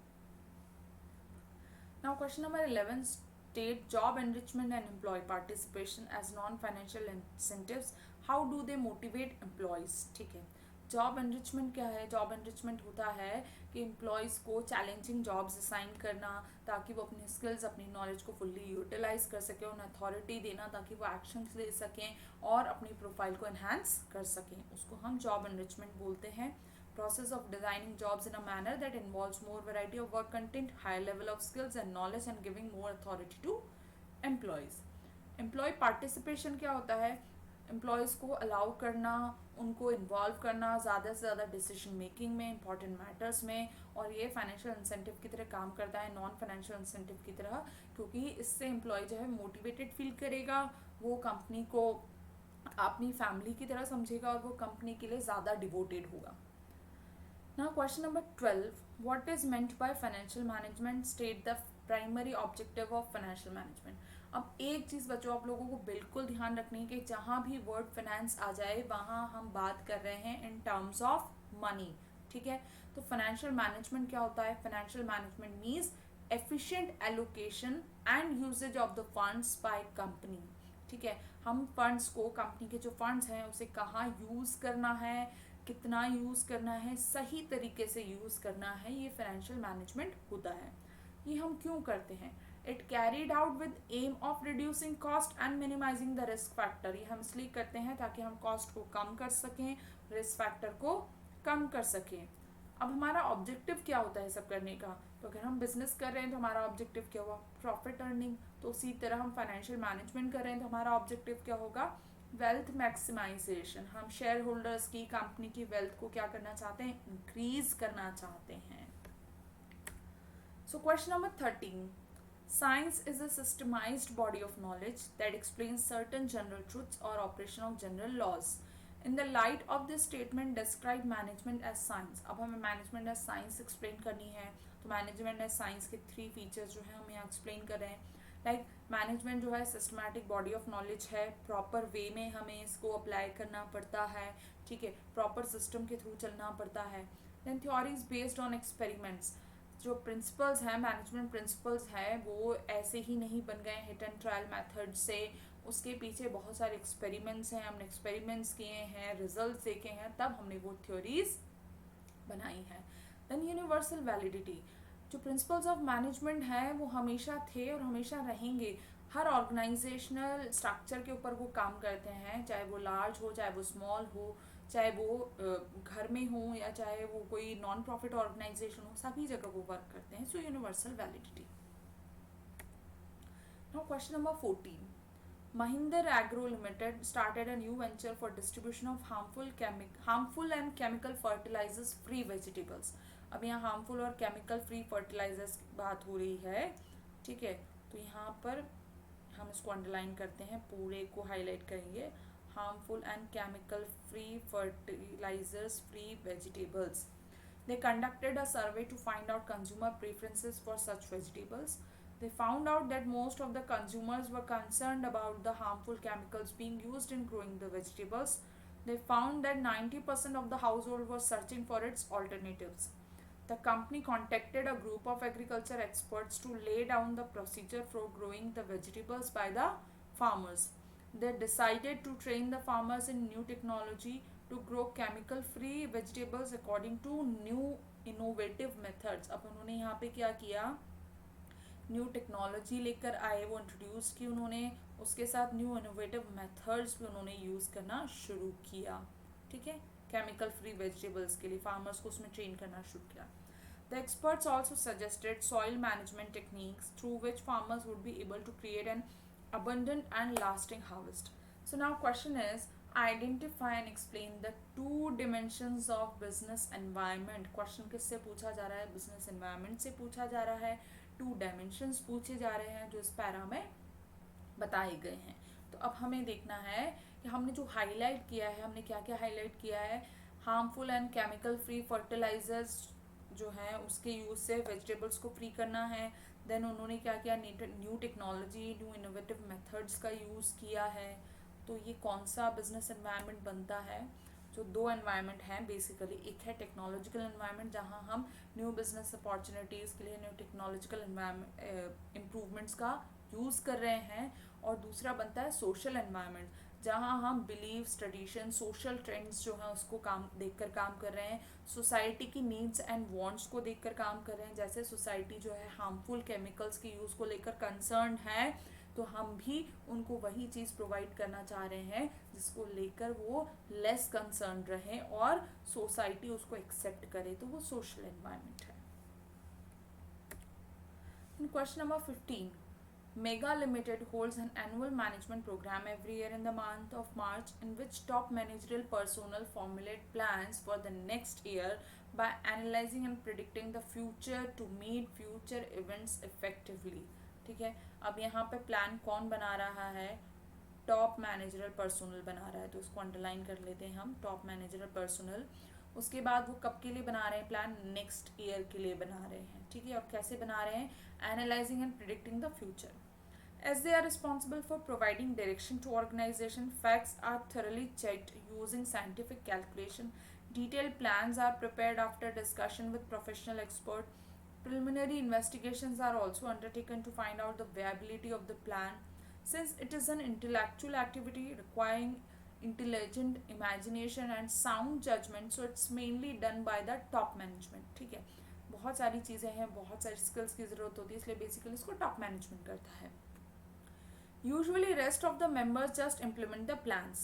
Now question number 11 state job enrichment and employee participation as non-financial incentives. How do they motivate employees? ठीक है, जॉब एनरिचमेंट क्या है, जॉब एनरिचमेंट होता है कि एम्प्लॉयज़ को चैलेंजिंग जॉब्स असाइन करना ताकि वो अपनी स्किल्स, अपनी नॉलेज को फुल्ली यूटिलाइज कर सकें, उन्हें अथॉरिटी देना ताकि वो एक्शंस ले सकें और अपनी प्रोफाइल को एनहांस कर सकें, उसको हम जॉब एनरिचमेंट बोलते हैं. Process of designing jobs in a manner that involves more variety of work content, higher level of skills and knowledge and giving more authority to employees. Employee participation क्या होता है, employees को allow करना, उनको involve करना ज़्यादा से ज़्यादा डिसीजन मेकिंग में, इंपॉर्टेंट मैटर्स में, और ये फाइनेंशियल इंसेंटिव की तरह काम करता है, नॉन फाइनेंशियल इंसेंटिव की तरह, क्योंकि इससे एम्प्लॉय जो है मोटिवेटेड फील करेगा, वो कंपनी को अपनी फैमिली की तरह समझेगा और वो कंपनी के लिए ज़्यादा डिवोटेड होगा. Now question number 12, what is meant by financial management? State the primary objective of financial management. अब एक चीज़ बच्चों आप लोगों को बिल्कुल ध्यान रखनी है कि जहाँ भी वर्ड फाइनेंस आ जाए वहाँ हम बात कर रहे हैं इन टर्म्स ऑफ मनी. ठीक है, तो फाइनेंशियल मैनेजमेंट क्या होता है, financial management means efficient allocation and usages of the funds by company. ठीक है, हम फंड्स को, कंपनी के जो फंड्स हैं उसे कहाँ यूज़ करना है, कितना यूज़ करना है, सही तरीके से यूज़ करना है, ये फाइनेंशियल मैनेजमेंट होता है. ये हम क्यों करते हैं, it carried out with aim of reducing cost and minimising the risk factor. ये हम इसलिए करते हैं ताकि हम कॉस्ट को कम कर सकें, रिस्क फैक्टर को कम कर सकें. अब हमारा ऑब्जेक्टिव क्या होता है सब करने का, तो अगर हम बिजनेस कर रहे हैं तो हमारा ऑब्जेक्टिव क्या हुआ, प्रॉफिट अर्निंग. तो उसी तरह हम फाइनेंशियल मैनेजमेंट कर रहे हैं तो हमारा ऑब्जेक्टिव क्या होगा, वेल्थ मैक्सिमाइजेशन. हम शेयर होल्डर्स की, कंपनी की वेल्थ को क्या करना चाहते हैं, इंक्रीज करना चाहते हैं. So question number 13, science is a systemized body of knowledge that explains certain general truths or operation of general laws. In the light of this statement, describe management as science. अब हमें management as science explain करनी है, तो management as science के 3 features जो है हम यहाँ explain कर रहे हैं. लाइक मैनेजमेंट जो है सिस्टमैटिक बॉडी ऑफ नॉलेज है, प्रॉपर वे में हमें इसको अप्लाई करना पड़ता है. ठीक है, प्रॉपर सिस्टम के थ्रू चलना पड़ता है. Then theories based on experiments. जो प्रिंसिपल्स हैं, मैनेजमेंट प्रिंसिपल्स हैं, वो ऐसे ही नहीं बन गए हिट एंड ट्रायल मेथड से, उसके पीछे बहुत सारे एक्सपेरिमेंट्स हैं, हमने एक्सपेरिमेंट्स किए हैं, रिजल्ट्स देखे हैं, तब हमने वो थ्योरीज बनाई हैं. Then universal validity. जो प्रिंसिपल्स ऑफ मैनेजमेंट हैं वो हमेशा थे और हमेशा रहेंगे. हर ऑर्गेनाइजेशनल स्ट्रक्चर के ऊपर वो काम करते हैं, चाहे वो लार्ज हो, चाहे वो स्मॉल हो, चाहे वो घर में हो या चाहे वो कोई नॉन प्रॉफिट ऑर्गेनाइजेशन हो, सभी जगह वो वर्क करते हैं. So universal validity. Now question number 14, Mahindra Agro Limited started a new venture for distribution of harmful and chemical fertilizers free vegetables. अब यहाँ harmful और chemical free fertilizers की बात हो रही है. ठीक है, तो यहाँ पर हम इसको अंडरलाइन करते हैं, पूरे को हाईलाइट करेंगे. harmful and chemical free fertilizers free vegetables. They conducted a survey to find out consumer preferences for such vegetables. They found out that most of the consumers were concerned about the harmful chemicals being used in growing the vegetables. They found that 90% of the household was searching for its alternatives. The company contacted a group of agriculture experts to lay down the procedure for growing the vegetables by the farmers. They decided to train the farmers in new technology to grow chemical free vegetables according to new innovative methods. अब उन्होंने यहाँ पे क्या किया, new technology लेकर आए, वो introduce की उन्होंने, उसके साथ न्यू इनोवेटिव मेथड्स भी उन्होंने यूज़ करना शुरू किया. ठीक है, केमिकल फ्री वेजिटेबल्स के लिए फार्मर्स को उसमें ट्रेन करना शुरू किया. The experts also suggested soil management techniques through which farmers would be able to create an abundant and lasting harvest. So now question is, identify and explain the two dimensions of business environment. Question किससे पूछा जा रहा है, business environment से पूछा जा रहा है. टू डायमेंशंस पूछे जा रहे हैं जो इस पैरा में बताए गए हैं. तो अब हमें देखना है कि हमने जो हाईलाइट किया है, हमने क्या क्या हाईलाइट किया है. Harmful and chemical free fertilisers जो है उसके यूज़ से वेजिटेबल्स को फ्री करना है. देन उन्होंने क्या किया, new technology, new innovative methods का यूज़ किया है. तो ये कौन सा बिजनेस एनवायरनमेंट बनता है. जो दो एनवायरनमेंट हैं बेसिकली, एक है टेक्नोलॉजिकल एनवायरनमेंट जहाँ हम न्यू बिजनेस अपॉर्चुनिटीज़ के लिए न्यू टेक्नोलॉजिकल इम्प्रूवमेंट्स का यूज़ कर रहे हैं, और दूसरा बनता है सोशल एनवायरनमेंट जहाँ हम बिलीव्स, ट्रेडिशन, सोशल ट्रेंड्स जो हैं उसको देखकर काम कर रहे हैं. सोसाइटी की नीड्स एंड वांट्स को देखकर काम कर रहे हैं. जैसे सोसाइटी जो है हार्मफुल केमिकल्स के यूज़ को लेकर कंसर्न है, तो हम भी उनको वही चीज़ प्रोवाइड करना चाह रहे हैं जिसको लेकर वो लेस कंसर्न रहे और सोसाइटी उसको एक्सेप्ट करे. तो वो सोशल एनवायरनमेंट है. Question number 15. Mega Limited holds an annual management program every year in the month of March in which top managerial personnel formulate plans for the next year by analyzing and predicting the future to meet future events effectively. ठीक है, अब यहाँ पे plan कौन बना रहा है, top managerial personnel बना रहा है. तो उसको अंडरलाइन कर लेते हैं हम, टॉप मैनेजरल पर्सनल. उसके बाद वो कब के लिए बना रहे हैं प्लान, नेक्स्ट ईयर के लिए बना रहे हैं. ठीक है, अब कैसे बना रहे हैं, analysing and predicting the future. As they are responsible for providing direction to organization, facts are thoroughly checked using scientific calculation. Detailed plans are prepared after discussion with professional expert. Preliminary investigations are also undertaken to find out the viability of the plan. Since it is an intellectual activity requiring intelligent imagination and sound judgment, so it's mainly done by the top management. ठीक है, बहुत सारी चीज़ें हैं, बहुत सारी skills की ज़रूरत होती है, इसलिए बेसिकली इसको टॉप मैनेजमेंट करता है. Usually rest of the members just implement the plans.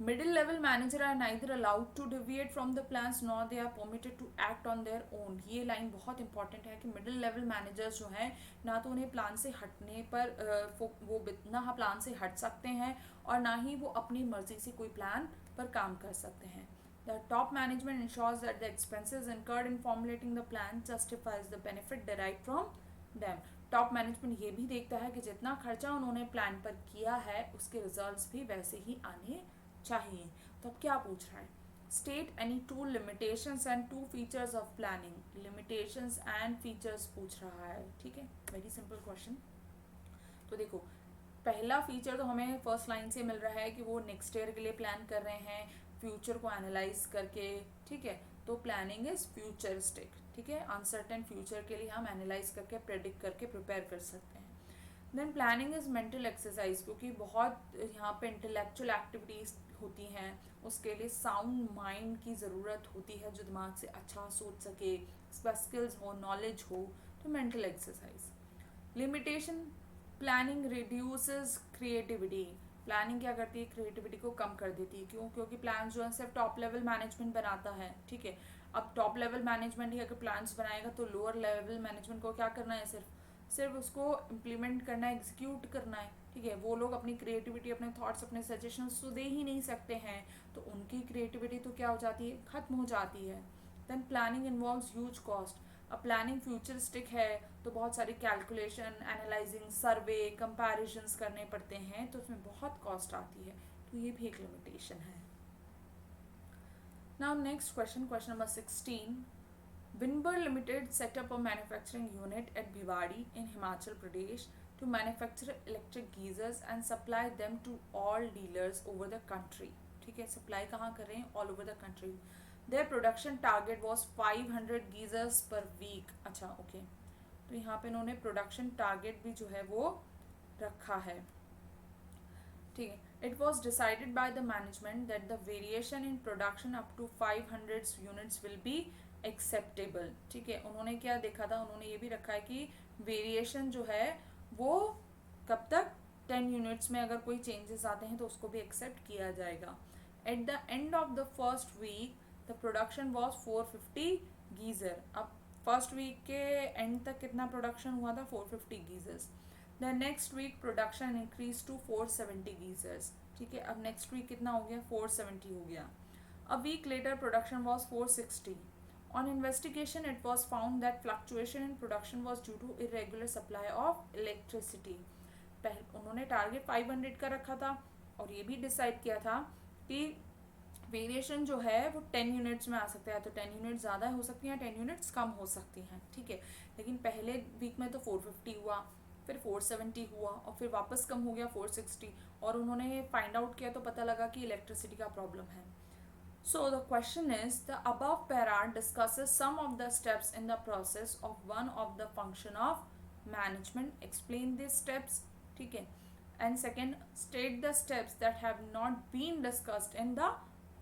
Middle level manager are neither allowed to deviate from the plans nor they are permitted to act on their own. ये line बहुत important है कि middle level managers जो हैं ना तो उन्हें plan से हटने पर वो ना प्लान से हट सकते हैं और ना ही वो अपनी मर्जी से कोई प्लान पर काम कर सकते हैं. The top management ensures that the expenses incurred in formulating the plan justifies the benefit derived from them. Top management ये भी देखता है कि जितना खर्चा उन्होंने प्लान पर किया है उसके रिजल्ट्स भी वैसे ही आने चाहिए. तो अब क्या पूछ रहा है, state any two limitations and two features of planning. Limitations and features पूछ रहा है. ठीक है, वेरी सिंपल क्वेश्चन. तो देखो, पहला फीचर तो हमें फर्स्ट लाइन से मिल रहा है कि वो नेक्स्ट ईयर के लिए प्लान कर रहे हैं फ्यूचर को एनालाइज करके. ठीक है, तो प्लानिंग इज फ्यूचरिस्टिक. ठीक है, अनसर्टेन फ्यूचर के लिए हम एनालाइज करके प्रेडिक्ट करके प्रिपेयर कर सकते हैं. Then planning is mental exercise, क्योंकि बहुत यहाँ पे इंटेलेक्चुअल एक्टिविटीज़ होती हैं, उसके लिए साउंड माइंड की ज़रूरत होती है जो दिमाग से अच्छा सोच सके, इस पर स्किल्स हो, नॉलेज हो. तो mental exercise. Limitation, planning reduces creativity. Planning क्या करती है, क्रिएटिविटी को कम कर देती है. क्यों, क्योंकि प्लान जो है सिर्फ टॉप लेवल मैनेजमेंट बनाता है. ठीक है, अब टॉप लेवल मैनेजमेंट ही अगर प्लान्स बनाएगा तो लोअर लेवल मैनेजमेंट को क्या करना है, सिर्फ उसको इम्प्लीमेंट करना है, एग्जीक्यूट करना है. ठीक है, वो लोग अपनी क्रिएटिविटी, अपने थॉट्स, अपने सजेशंस तो दे ही नहीं सकते हैं, तो उनकी क्रिएटिविटी तो क्या हो जाती है, ख़त्म हो जाती है. Then planning involves huge cost. अब प्लानिंग फ्यूचरिस्टिक है तो बहुत सारी कैलकुलेशन, एनालाइजिंग, सर्वे, कंपैरिजन्स करने पड़ते हैं, तो उसमें बहुत कॉस्ट आती है. तो ये भी एक लिमिटेशन है. Now next question, question number 16. Winber Limited set up a manufacturing unit at Bhiwadi in Himachal Pradesh to manufacture electric geysers and supply them to all dealers over the country. ठीक है, supply कहाँ कर रहे हैं? All over the country. Their production target was 500 geysers per week. अच्छा okay, तो यहाँ पे इन्होंने प्रोडक्शन टारगेट भी जो है वो रखा है. ठीक है. It was decided by the management that the variation in production up to 500 units will be acceptable. ठीक है, उन्होंने क्या देखा था? उन्होंने ये भी रखा है कि वेरिएशन जो है वो कब तक? 10 यूनिट्स में अगर कोई चेंजेस आते हैं तो उसको भी एक्सेप्ट किया जाएगा. At the end of the first week the production was 450 geyser. अब फर्स्ट वीक के एंड तक कितना प्रोडक्शन हुआ था? 450 geysers. The next week production increase to 470 geysers. ठीक है, अब नेक्स्ट वीक कितना हो गया? 470 हो गया. A week later production was 460. On investigation, it was found that fluctuation in production was due to irregular supply of electricity. उन्होंने target 500 का रखा था और ये भी डिसाइड किया था कि वेरिएशन जो है वो 10 यूनिट्स में आ सकता है. तो 10 यूनिट ज़्यादा हो सकती हैं, 10 यूनिट्स कम हो सकती हैं. ठीक है, लेकिन पहले वीक में तो 450 हुआ, फिर 470 हुआ और फिर वापस कम हो गया 460. और उन्होंने फाइंड आउट किया तो पता लगा कि इलेक्ट्रिसिटी का प्रॉब्लम है. So the question is, the above para discusses some of the steps in the process of one of the function of management. Explain these steps. ठीक है. And second, state the steps that have not been discussed in the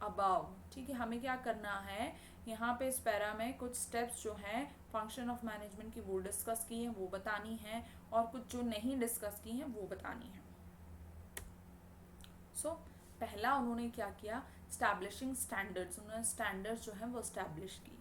above. ठीक है, हमें क्या करना है? यहाँ पे इस पैरा में कुछ स्टेप्स जो हैं फंक्शन ऑफ मैनेजमेंट की वो डिस्कस की हैं, वो बतानी है, और कुछ जो नहीं डिस्कस की हैं वो बतानी है. सो पहला उन्होंने क्या किया? Establishing standards. उन्होंने स्टैंडर्ड्स जो हैं वो स्टैब्लिश की.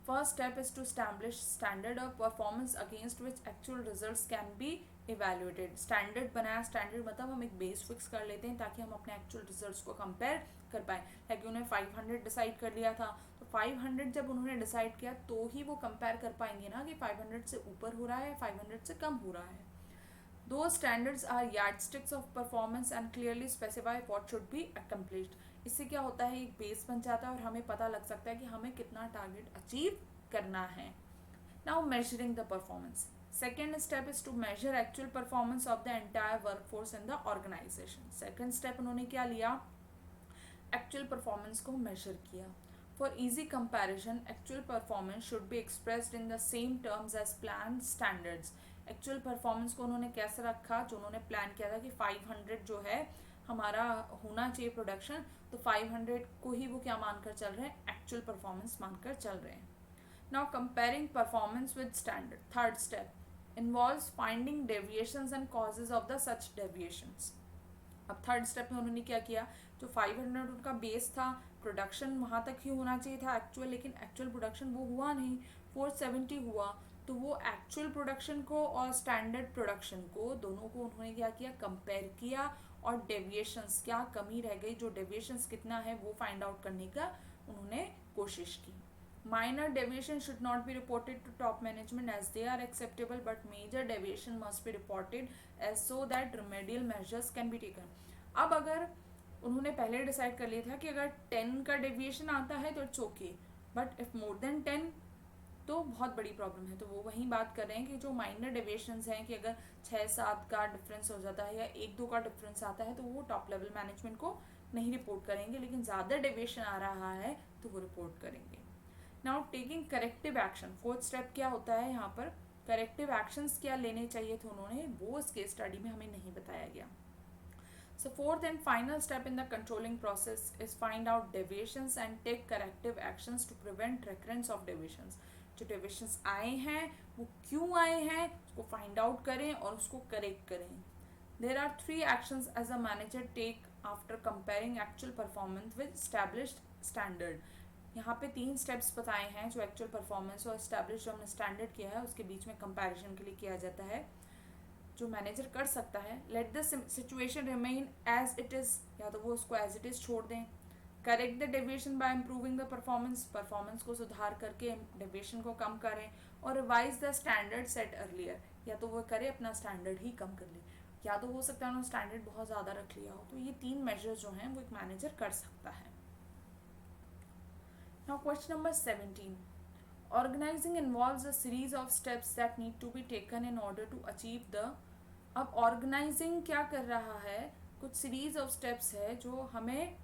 First step is to establish standard of performance against which actual results can be evaluated. Standard बनाया. स्टैंडर्ड मतलब हम एक बेस फिक्स कर लेते हैं ताकि हम अपने एक्चुअल रिजल्ट्स को कंपेयर कर पाएँ. लाइक उन्होंने 500 डिसाइड कर लिया था, तो 500 जब उन्होंने डिसाइड किया तो ही वो कंपेयर कर पाएंगे ना कि 500 से ऊपर हो रहा है, 500 से कम हो रहा है. Those standards are yardsticks of performance and clearly specify what should be accomplished. इससे क्या होता है? एक बेस बन जाता है और हमें पता लग सकता है कि हमें कितना टारगेट अचीव करना है. Now measuring the performance. Second step is to measure actual performance of the entire workforce in the organization. Second step उन्होंने क्या लिया? Actual performance को measure किया. For easy comparison, actual performance should be expressed in the same terms as planned standards. Actual performance को उन्होंने कैसे रखा? जो उन्होंने प्लान किया था कि 500 जो है हमारा होना चाहिए प्रोडक्शन, तो 500 को ही वो क्या मानकर चल रहे हैं? एक्चुअल परफॉर्मेंस मानकर चल रहे हैं. Now comparing performance with standard. Third step involves finding deviations and causes of the such deviations. अब थर्ड स्टेप में उन्होंने क्या किया? जो 500 उनका बेस था, प्रोडक्शन वहाँ तक ही होना चाहिए था एक्चुअल, लेकिन एक्चुअल प्रोडक्शन वो हुआ नहीं, 470 हुआ. तो वो एक्चुअल प्रोडक्शन को और स्टैंडर्ड प्रोडक्शन को दोनों को उन्होंने क्या किया? कंपेयर किया और डेविएशंस क्या कमी रह गई, जो डेविएशंस कितना है वो फाइंड आउट करने का उन्होंने कोशिश की. Minor deviation should not be reported to top management as they are acceptable, but major deviation must be reported as so that remedial measures can be taken. अब अगर उन्होंने पहले डिसाइड कर लिया था कि अगर 10 का डेविएशन आता है तो it's okay, but if more than 10 तो बहुत बड़ी प्रॉब्लम है. तो वो वही बात कर रहे हैं कि जो माइनर डेविएशंस हैं कि अगर 6-7 का डिफरेंस हो जाता है या 1-2 का डिफरेंस आता है तो वो टॉप लेवल मैनेजमेंट को नहीं रिपोर्ट करेंगे, लेकिन ज़्यादा डेविएशन आ रहा है तो वो रिपोर्ट करेंगे. Now taking corrective action. Fourth step क्या होता है यहाँ पर? करेक्टिव एक्शंस क्या लेने चाहिए थे उन्होंने, वो इस केस स्टडी में हमें नहीं बताया गया. So fourth and final step in the controlling process is find out deviations and take corrective actions to prevent recurrence of deviations. जो deviations आए हैं वो क्यों आए हैं उसको find out करें और उसको correct करें. There are 3 actions as a manager take after comparing actual performance with established standard. यहाँ पे 3 steps बताए हैं जो actual performance और established जो हमने standard किया है उसके बीच में comparison के लिए किया जाता है, जो मैनेजर कर सकता है. Let the situation remain as it is, या तो वो उसको एज इट इज़ छोड़ दें. Correct the deviation by improving the performance. Performance को सुधार करके डेविएशन को कम करें. और revise the standard set earlier, या तो वो करे अपना स्टैंडर्ड ही कम कर ले, या तो हो सकता है उन्होंने स्टैंडर्ड बहुत ज़्यादा रख लिया हो. तो ये 3 मेजर जो हैं वो एक मैनेजर कर सकता है. Now question number 17. Organising involves a series of steps that need to be taken in order to achieve the. अब ऑर्गेनाइजिंग क्या कर रहा है, कुछ सीरीज ऑफ स्टेप्स है जो हमें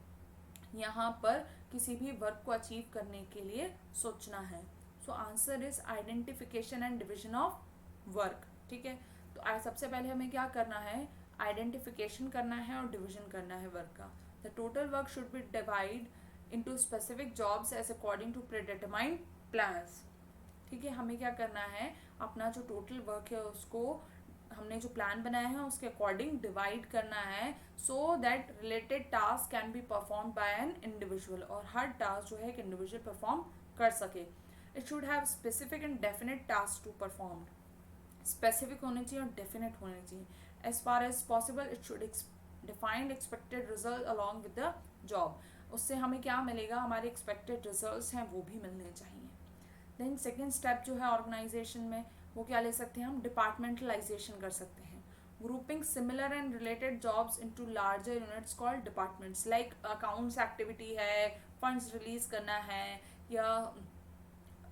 यहाँ पर किसी भी वर्क को अचीव करने के लिए सोचना है। So answer is identification and division of work. ठीक है, तो सबसे पहले हमें क्या करना है, आइडेंटिफिकेशन करना है और डिविजन करना है वर्क का। The total work should be divide into specific jobs as according to predetermined plans. ठीक है, हमें क्या करना है, अपना जो टोटल वर्क है उसको हमने जो प्लान बनाया है उसके अकॉर्डिंग डिवाइड करना है, so that related task can be perform by an individual, और हर टास्क जो है एक इंडिविजुअल परफॉर्म कर सके। It should have specific and definite task to perform. Specific होने चाहिए और डेफिनेट होने चाहिए। As far as possible it should defined expected result along with the job. उससे हमें क्या मिलेगा, हमारे एक्सपेक्टेड रिजल्ट्स हैं वो भी मिलने चाहिए। देन सेकेंड स्टेप जो है ऑर्गेनाइजेशन में, वो क्या ले सकते हैं हम, डिपार्टमेंटलाइजेशन कर सकते हैं। Grouping similar and related jobs into larger units called departments. Like accounts activity है, फंड्स रिलीज करना है, या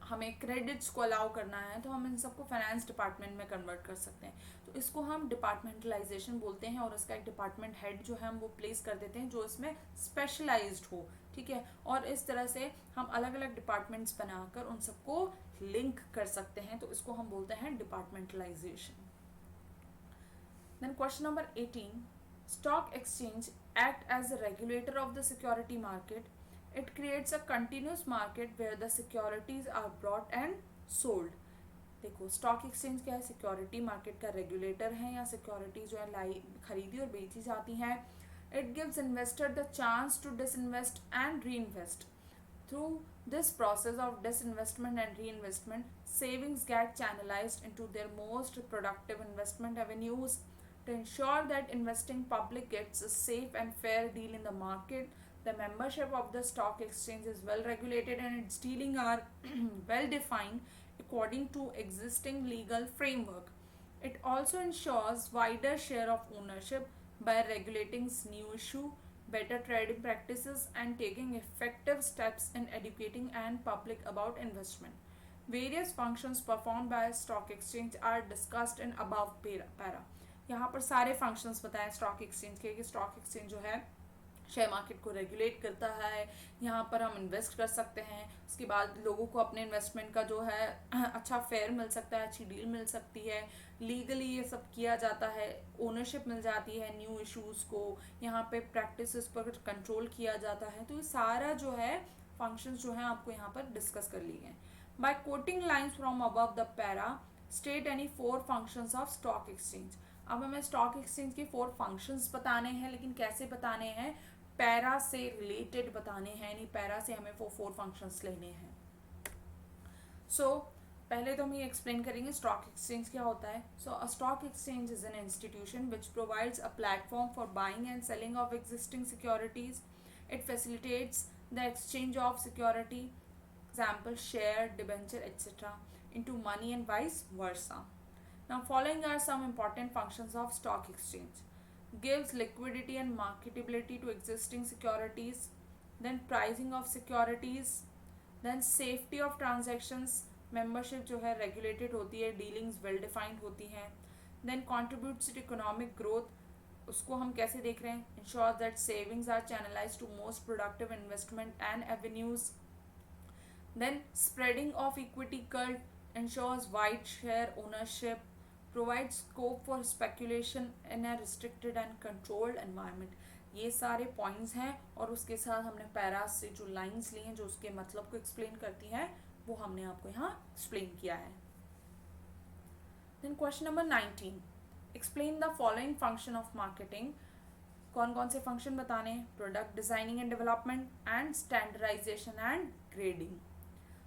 हमें क्रेडिट्स को अलाउ करना है, तो हम इन सबको फाइनेंस डिपार्टमेंट में कन्वर्ट कर सकते हैं। तो इसको हम डिपार्टमेंटलाइजेशन बोलते हैं, और इसका एक डिपार्टमेंट हेड जो है हम वो प्लेस कर देते हैं जो इसमें स्पेशलाइज्ड हो। ठीक है, और इस तरह से हम अलग अलग डिपार्टमेंट्स बनाकर उन सबको लिंक कर सकते हैं, तो इसको हम बोलते हैं departmentalisation. Then question number 18, stock exchange act as a regulator of the security market. It creates a continuous market where the securities are bought and sold. देखो, स्टॉक एक्सचेंज क्या है, सिक्योरिटी मार्केट का रेगुलेटर है, या security जो है खरीदी और बेची जाती हैं। It gives investor the chance to disinvest and reinvest. Through this process of disinvestment and reinvestment, savings get channelised into their most productive investment avenues. To ensure that investing public gets a safe and fair deal in the market, the membership of the stock exchange is well regulated and its dealing are well defined according to existing legal framework. It also ensures wider share of ownership by regulating new issue, better trading practices, and taking effective steps in educating and public about investment. Various functions performed by a stock exchange are discussed in above para. यहाँ पर सारे functions बताएं stock exchange के, कि stock exchange जो है share market को regulate करता है, यहाँ पर हम इन्वेस्ट कर सकते हैं, उसके बाद लोगों को अपने इन्वेस्टमेंट का जो है अच्छा फेयर मिल सकता है, अच्छी डील मिल सकती है, लीगली ये सब किया जाता है, ओनरशिप मिल जाती है न्यू इश्यूज़ को, यहाँ पे प्रैक्टिसेस पर कंट्रोल किया जाता है। तो ये सारा जो है फंक्शंस जो हैं आपको यहाँ पर डिस्कस कर लिए गए। By quoting lines from above the para, state any 4 functions of stock exchange. अब हमें स्टॉक एक्सचेंज के 4 फंक्शंस बताने हैं, लेकिन कैसे बताने हैं, पैरा से रिलेटेड बताने हैं, यानी पैरा से हमें वो 4 फंक्शंस लेने हैं। सो पहले तो हम ये एक्सप्लेन करेंगे स्टॉक एक्सचेंज क्या होता है। So a stock exchange is an institution which provides a platform for buying and selling of existing securities. It facilitates the exchange of security, example share, debenture etcetera, into money and vice versa. Now following are some important functions of stock exchange. Gives liquidity and marketability to existing securities, then pricing of securities, then safety of transactions, membership जो है regulated होती है, dealings well defined होती हैं, then contributes to economic growth, उसको हम कैसे देख रहे हैं, ensure that savings are channelized to most productive investment and avenues, then spreading of equity cult, ensures wide share ownership, provides scope for speculation in a restricted and controlled environment. ये सारे points हैं, और उसके साथ हमने Paris से जो lines ली हैं जो उसके मतलब को एक्सप्लेन करती हैं वो हमने आपको यहाँ एक्सप्लेन किया है। Then question number 19, explain the following function of marketing. कौन कौन से फंक्शन बताने हैं, product designing and development and standardisation and grading.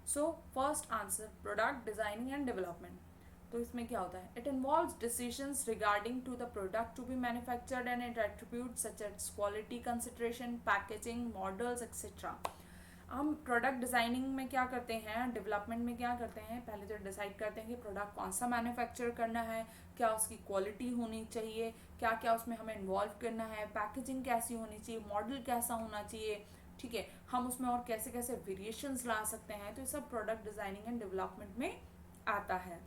So first answer, product designing and development. तो इसमें क्या होता है, it involves decisions regarding to the product to be manufactured and it attributes such as quality consideration, packaging, models etcetera. हम product designing में क्या करते हैं, डेवलपमेंट में क्या करते हैं, पहले तो डिसाइड करते हैं कि प्रोडक्ट कौन सा मैन्युफैक्चर करना है, क्या उसकी क्वालिटी होनी चाहिए, क्या क्या उसमें हमें इन्वॉल्व करना है, पैकेजिंग कैसी होनी चाहिए, मॉडल कैसा होना चाहिए, ठीक है, हम उसमें और कैसे कैसे वेरिएशंस ला सकते हैं, तो ये सब प्रोडक्ट डिजाइनिंग एंड डेवलपमेंट में आता है.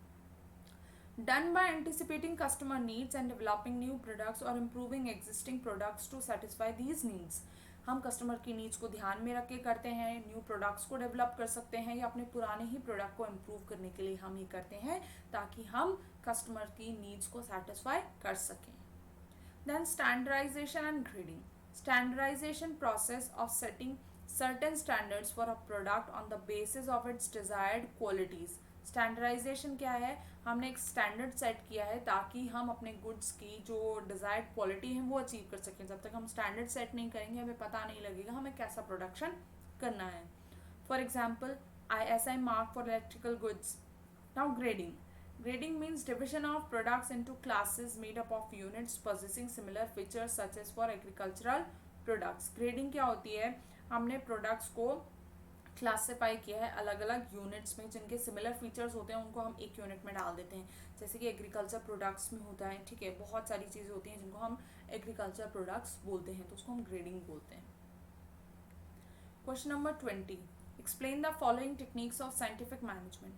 Done by anticipating customer needs and developing new products or improving existing products to satisfy these needs. हम कस्टमर की नीड्स को ध्यान में रख के करते हैं, न्यू प्रोडक्ट्स को डेवलप कर सकते हैं या अपने पुराने ही प्रोडक्ट को इम्प्रूव करने के लिए हम ये करते हैं ताकि हम कस्टमर की नीड्स को सेटिस्फाई कर सकें. Then standardization and grading. Standardization process of setting certain standards for a product on the basis of its desired qualities. Standardisation क्या है, हमने एक स्टैंडर्ड सेट किया है ताकि हम अपने गुड्स की जो डिजायर्ड क्वालिटी है वो अचीव कर सकें. जब तक हम स्टैंडर्ड सेट नहीं करेंगे हमें पता नहीं लगेगा हमें कैसा प्रोडक्शन करना है. For example ISI mark for electrical goods. Now grading. Grading means division of products into classes made up of units possessing similar features such as for agricultural products. Grading क्या होती है, हमने प्रोडक्ट्स को classify किया है अलग अलग units में जिनके सिमिलर फीचर्स होते हैं उनको हम एक यूनिट में डाल देते हैं. जैसे कि एग्रीकल्चर प्रोडक्ट्स में होता है, ठीक है, बहुत सारी चीज़ें होती हैं जिनको हम एग्रीकल्चर प्रोडक्ट्स बोलते हैं, तो उसको हम ग्रेडिंग बोलते हैं. Question number 20. Explain the following techniques of scientific management.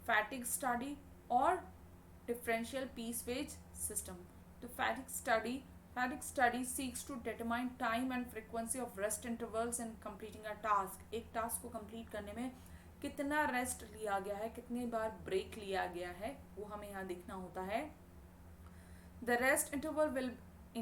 Fatigue study और differential piece wage system. The fatigue study seeks to determine time and frequency of rest intervals in completing a task. एक task को complete करने में कितना rest लिया गया है, कितनी बार ब्रेक लिया गया है, वो हमें यहाँ देखना होता है. The rest interval will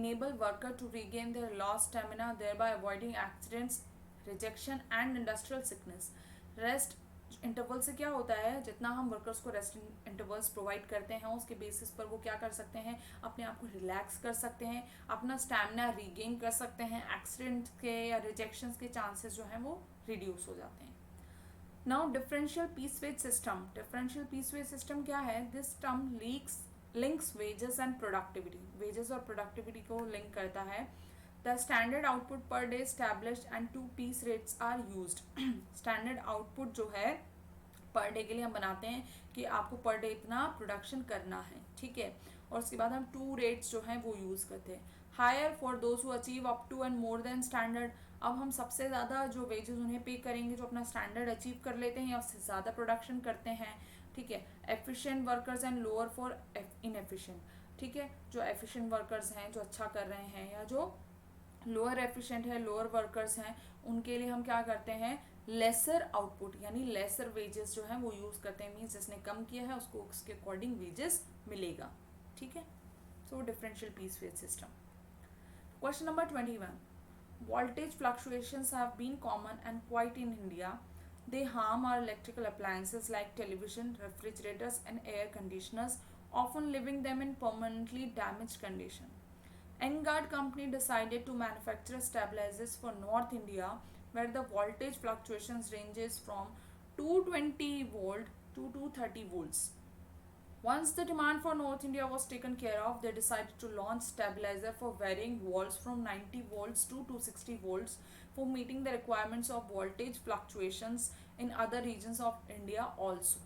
enable worker to regain their lost stamina, thereby avoiding accidents, rejection and industrial sickness. Rest interval से क्या होता है, जितना हम वर्कर्स को रेस्ट इंटरवल्स प्रोवाइड करते हैं उसके बेसिस पर वो क्या कर सकते हैं, अपने आप को रिलैक्स कर सकते हैं, अपना स्टैमिना रीगेन कर सकते हैं, एक्सीडेंट के या रिजेक्शंस के चांसेस जो हैं वो रिड्यूस हो जाते हैं. Now differential piece wage system. Differential piece wage system क्या है, this term links wages and productivity. Wages और प्रोडक्टिविटी को लिंक करता है. The standard output per day established and 2 piece rates are used. Standard output जो है per day के लिए हम बनाते हैं कि आपको पर डे इतना प्रोडक्शन करना है, ठीक है, और उसके बाद हम 2 रेट्स जो हैं वो यूज़ करते हैं. Higher for those who achieve up to and more than standard. अब हम सबसे ज़्यादा जो वेजेस उन्हें पे करेंगे जो अपना स्टैंडर्ड अचीव कर लेते हैं या उससे ज़्यादा प्रोडक्शन करते हैं, ठीक है. Efficient workers and lower for inefficient, ठीक है. जो एफिशिएंट वर्कर्स हैं जो अच्छा कर रहे हैं या जो लोअर एफिशिएंट है, लोअर वर्कर्स हैं, उनके लिए हम क्या करते हैं, लेसर आउटपुट यानी लेसर वेजेस जो है वो यूज़ करते हैं. मीन्स जिसने कम किया है उसको उसके अकॉर्डिंग वेजेस मिलेगा, ठीक है. So differential piece wage system. Question number 21. Voltage fluctuations have been common and quite in India. They harm our electrical appliances like television, refrigerators and air conditioners, often leaving them in permanently damaged condition. Engard company decided to manufacture stabilizers for North India where the voltage fluctuations ranges from 220 volt to 230 volts. Once the demand for North India was taken care of, they decided to launch stabilizer for varying volts from 90 volts to 260 volts for meeting the requirements of voltage fluctuations in other regions of India also.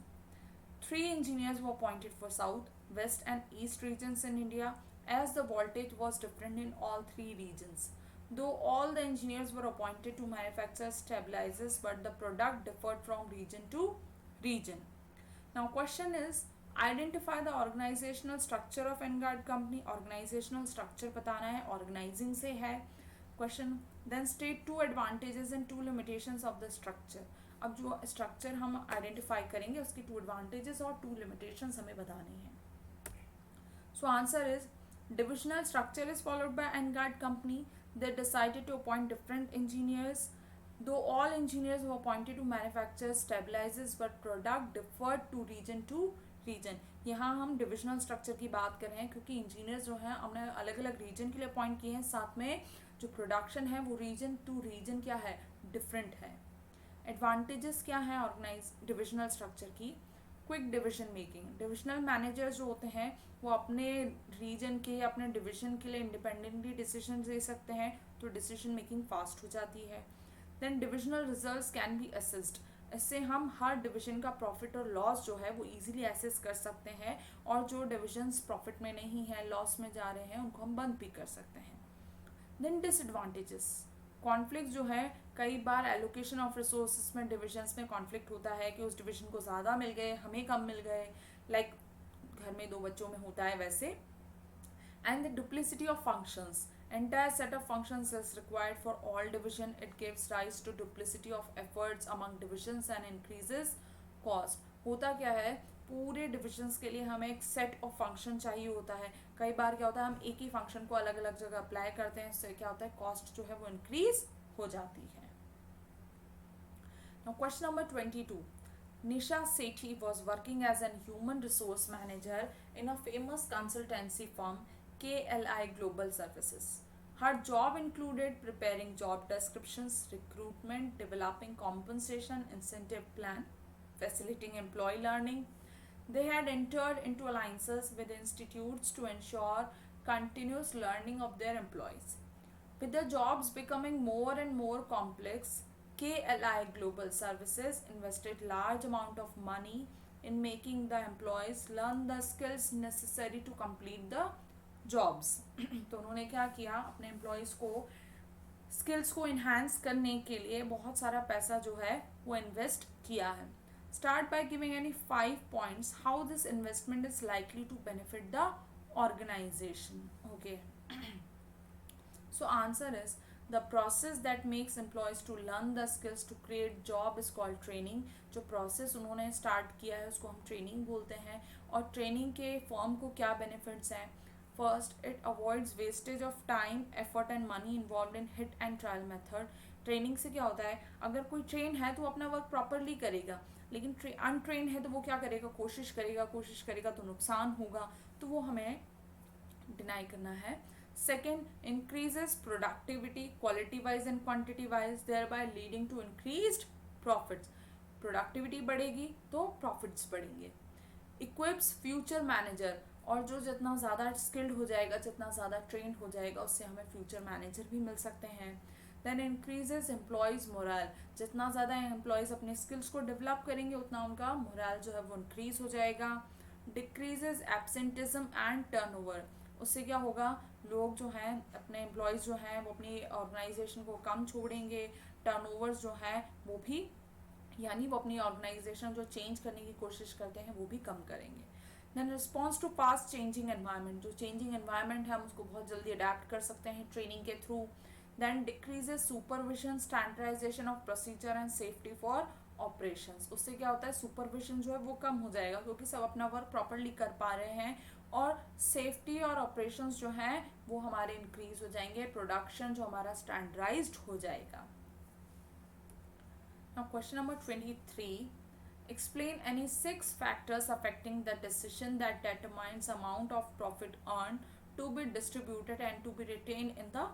3 engineers were appointed for South, West and East regions in India as the voltage was different in all 3 regions. Though all the engineers were appointed to manufacture stabilizers, but the product differed from region to region. Now question is, identify the organizational structure of Engard company. Organizational structure बताना है, organizing से है question. Then state 2 advantages and 2 limitations of the structure. अब जो structure हम identify करेंगे उसकी 2 advantages और 2 limitations हमें बतानी है. So answer is, divisional structure is followed by Engard company. They decided to appoint different engineers. Though all engineers were appointed to manufacture stabilizers, but product differed to region. यहाँ हम divisional structure की बात कर रहे हैं क्योंकि engineers जो हैं हमने अलग अलग रीजन के लिए अपॉइंट किए हैं, साथ में जो प्रोडक्शन है वो रीजन टू रीजन क्या है, डिफरेंट है. एडवांटेजेस क्या है ऑर्गेनाइज डिविजनल स्ट्रक्चर की. Quick division making. Divisional managers जो होते हैं वो अपने रीजन के या अपने डिवीजन के लिए इंडिपेंडेंटली डिसीजन ले सकते हैं, तो डिसीजन मेकिंग फास्ट हो जाती है. Then divisional results can be assessed. इससे हम हर डिवीजन का प्रॉफिट और लॉस जो है वो इजीली एसेस कर सकते हैं, और जो डिविजन्स प्रॉफिट में नहीं है, लॉस में जा रहे हैं, उनको हम बंद भी कर सकते हैं. Then disadvantages. कॉन्फ्लिक्ट जो है कई बार एलोकेशन ऑफ रिसोर्सेज में डिविजन्स में कॉन्फ्लिक्ट होता है कि उस डिवीजन को ज़्यादा मिल गए, हमें कम मिल गए, लाइक घर में 2 बच्चों में होता है वैसे. And the duplicity of functions. Entire set of functions is required for all division. It gives rise to duplicity of efforts among divisions and increases cost. होता क्या है, पूरे डिविजन्स के लिए हमें एक सेट ऑफ फंक्शन चाहिए होता है. कई बार क्या होता है, हम एक ही फंक्शन को अलग अलग जगह अप्लाई करते हैं, इससे क्या होता है, कॉस्ट जो है वो इंक्रीज हो जाती है. Now question number 22. Nisha Sethi was working as a human resource manager in a famous consultancy firm KLI Global Services. Her job included preparing job descriptions, recruitment, developing compensation incentive plan, facilitating employee learning. They had entered into alliances with institutes to ensure continuous learning of their employees. With the jobs becoming more and more complex, KLI Global Services invested large amount of money in making the employees learn the skills necessary to complete the jobs. तो उन्होंने क्या किया, अपने employees को skills को enhance करने के लिए बहुत सारा पैसा जो है वो इन्वेस्ट किया है. Start by giving any 5 points how this investment is likely to benefit the organization. Okay. So answer is the process that makes employees to learn the skills to create job is called training. जो process उन्होंने start किया है उसको हम training बोलते हैं. और training के firm को क्या benefits हैं. First, it avoids wastage of time, effort and money involved in hit and trial method. Training से क्या होता है, अगर कोई ट्रेन है तो अपना वर्क प्रॉपरली करेगा, लेकिन अनट्रेन है तो वो क्या करेगा, कोशिश करेगा तो नुकसान होगा, तो वो हमें डिनाई करना है. Second, increases productivity quality wise and quantity wise, thereby leading to increased profits. Productivity बढ़ेगी तो profits बढ़ेंगे. Equips future manager, और जो जितना ज़्यादा स्किल्ड हो जाएगा, जितना ज़्यादा ट्रेंड हो जाएगा, उससे हमें फ्यूचर मैनेजर भी मिल सकते हैं. देन इंक्रीजेज एम्प्लॉयज़ मोरल, जितना ज़्यादा एम्प्लॉयज़ अपने स्किल्स को डेवलप करेंगे उतना उनका मोरल जो है वो इंक्रीज हो जाएगा. डिक्रीजेज एब्सेंटिज्म एंड टर्नओवर, उससे क्या होगा, लोग जो हैं अपने एम्प्लॉयज़ जो हैं वो अपनी ऑर्गेनाइजेशन को कम छोड़ेंगे. टर्नओवर्स जो है वो भी, यानी वो अपनी ऑर्गेनाइजेशन जो चेंज करने की कोशिश करते हैं वो भी कम करेंगे. Then response to fast changing environment, जो चेंजिंग एनवायरनमेंट है हम उसको बहुत जल्दी अडेप्ट कर सकते हैं ट्रेनिंग के through. Then decreases supervision, standardisation of procedure and safety for operations, उससे क्या होता है, सुपरविजन जो है वो कम हो जाएगा क्योंकि सब अपना वर्क प्रॉपरली कर पा रहे हैं, और सेफ्टी और ऑपरेशंस जो हैं वो हमारे इंक्रीज हो जाएंगे, प्रोडक्शन जो हमारा स्टैंडर्डाइज्ड हो जाएगा. Now question number 23. Explain any 6 factors affecting the decision that determines amount of profit earned to be distributed and to be retained in the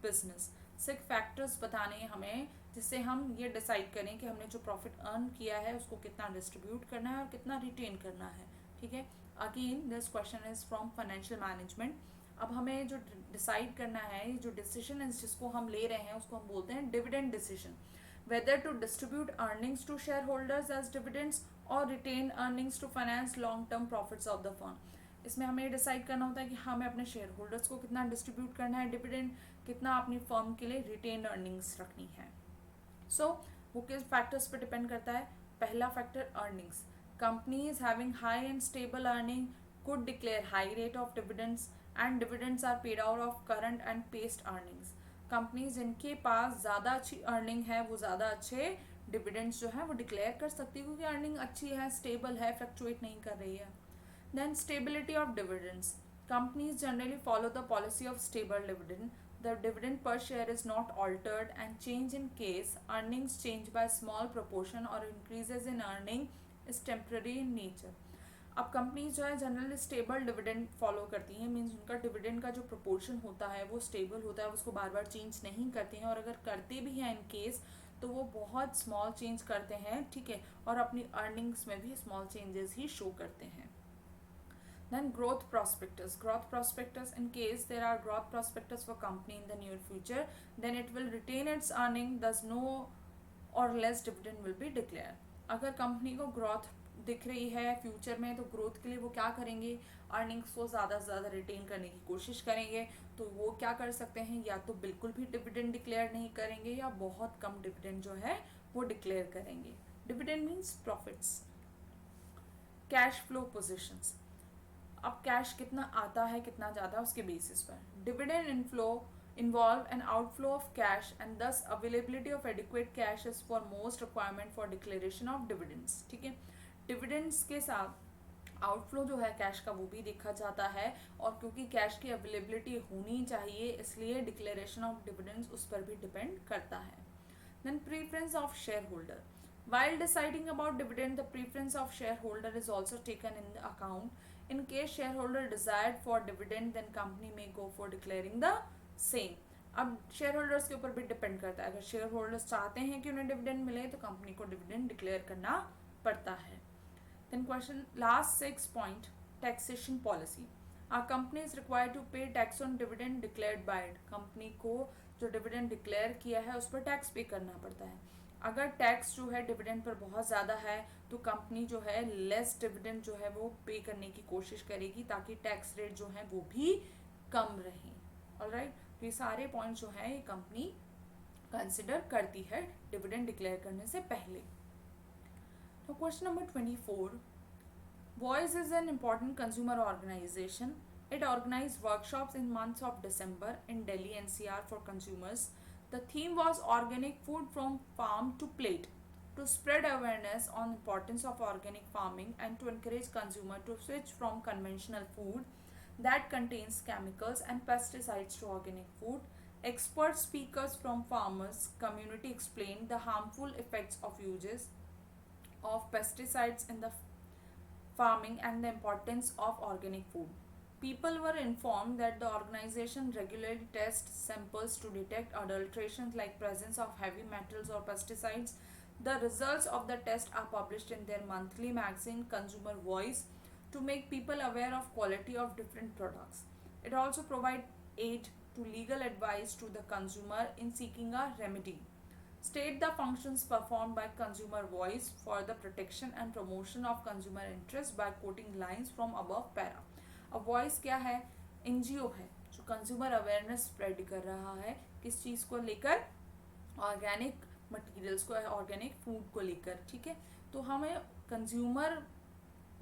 business. 6 factors बताने हमें जिससे हम ये डिसाइड करें कि हमने जो प्रॉफिट अर्न किया है उसको कितना डिस्ट्रीब्यूट करना है और कितना रिटेन करना है. ठीक है. Again this question is from financial management. अब हमें जो डिसाइड करना है, जो डिसीजन है जिसको हम ले रहे हैं उसको हम बोलते हैं dividend decision. Whether to distribute earnings to shareholders as dividends or retain earnings to finance long-term profits of the firm. इसमें हमें डिसाइड करना होता है कि हमें अपने शेयर होल्डर्स को कितना डिस्ट्रीब्यूट करना है डिविडेंड, कितना अपनी फर्म के लिए रिटेन अर्निंग्स रखनी है. सो वो किस फैक्टर्स पे डिपेंड करता है. पहला factor earnings. Companies having high and stable earning could declare high rate of dividends and dividends are paid out of current and past earnings. Companies जिनके पास ज़्यादा अच्छी अर्निंग है वो ज़्यादा अच्छे डिविडेंड्स जो है वो डिक्लेयर कर सकती है क्योंकि अर्निंग अच्छी है, स्टेबल है, फ्लक्चुएट नहीं कर रही है. Then stability of dividends. Companies generally follow the policy of stable dividend. The dividend per share is not altered and change in case earnings change by small proportion or increases in earning is temporary in nature. अब companies जो है generally stable dividend follow करती हैं, means उनका dividend का जो proportion होता है वो स्टेबल होता है, उसको बार बार चेंज नहीं करती हैं, और अगर करते भी हैं इन केस तो वो बहुत स्मॉल चेंज करते हैं. ठीक है. और अपनी अर्निंग्स में भी स्मॉल चेंजेस ही शो करते हैं. Then growth prospects. Growth prospects, in case there are growth prospects for company in the near future then it will retain its earning, thus no or less dividend will be declare. अगर कंपनी को growth दिख रही है future में, तो growth के लिए वो क्या करेंगे, अर्निंग्स को ज़्यादा से ज़्यादा रिटेन करने की कोशिश करेंगे। तो वो क्या कर सकते हैं, या तो बिल्कुल भी डिविडेंड डिक्लेयर नहीं करेंगे या बहुत कम डिविडेंड जो है वो डिक्लेयर करेंगे। Dividend means profits. Cash flow positions, अब कैश कितना आता है कितना जाता है उसके बेसिस पर। Dividend inflow involve an outflow of cash and thus availability of adequate cash is for most requirement for declaration of dividends। ठीक है, डिविडेंड्स के साथ आउटफ्लो जो है कैश का वो भी देखा जाता है, और क्योंकि कैश की अवेलेबिलिटी होनी चाहिए इसलिए डिक्लेरेशन ऑफ डिविडेंड्स उस पर भी डिपेंड करता है। Then preference of shareholder. While deciding about dividend, the preference of shareholder is also taken in the account. In case shareholder desired for dividend, then company may go for declaring the same. अब share holders के ऊपर भी depend करता है, अगर share holders चाहते हैं कि उन्हें डिविडेंड मिले तो कंपनी को डिविडेंड डिक्लेयर करना पड़ता है। Then question last 6 point, taxation policy. A company is required to pay tax on dividend declared by it. Company को जो डिविडेंड डिक्लेयर किया है उस पर टैक्स पे करना पड़ता है। अगर टैक्स जो है डिविडेंड पर बहुत ज़्यादा है तो कंपनी जो है लेस डिविडेंड जो है वो पे करने की कोशिश करेगी ताकि टैक्स रेट जो है वो भी कम रहे। ऑलराइट, तो ये सारे पॉइंट्स जो है ये कंपनी कंसिडर करती है डिविडेंड डिक्लेयर करने से पहले। तो question number 24, Voice is an important consumer organization. It organized workshops in months of December in Delhi NCR for consumers. The theme was organic food from farm to plate, to spread awareness on importance of organic farming and to encourage consumer to switch from conventional food that contains chemicals and pesticides to organic food. Expert speakers from farmers community explained the harmful effects of uses of pesticides in the farming and the importance of organic food. People were informed that the organization regularly tests samples to detect adulterations like presence of heavy metals or pesticides. The results of the test are published in their monthly magazine Consumer Voice to make people aware of quality of different products. It also provides aid to legal advice to the consumer in seeking a remedy. State the functions performed by Consumer Voice for the protection and promotion of consumer interest by quoting lines from above para. अब voice क्या है, NGO है जो consumer awareness spread कर रहा है किस चीज़ को लेकर, ऑर्गेनिक मटेरियल्स को, ऑर्गेनिक फूड को लेकर। ठीक है, तो हमें कंज्यूमर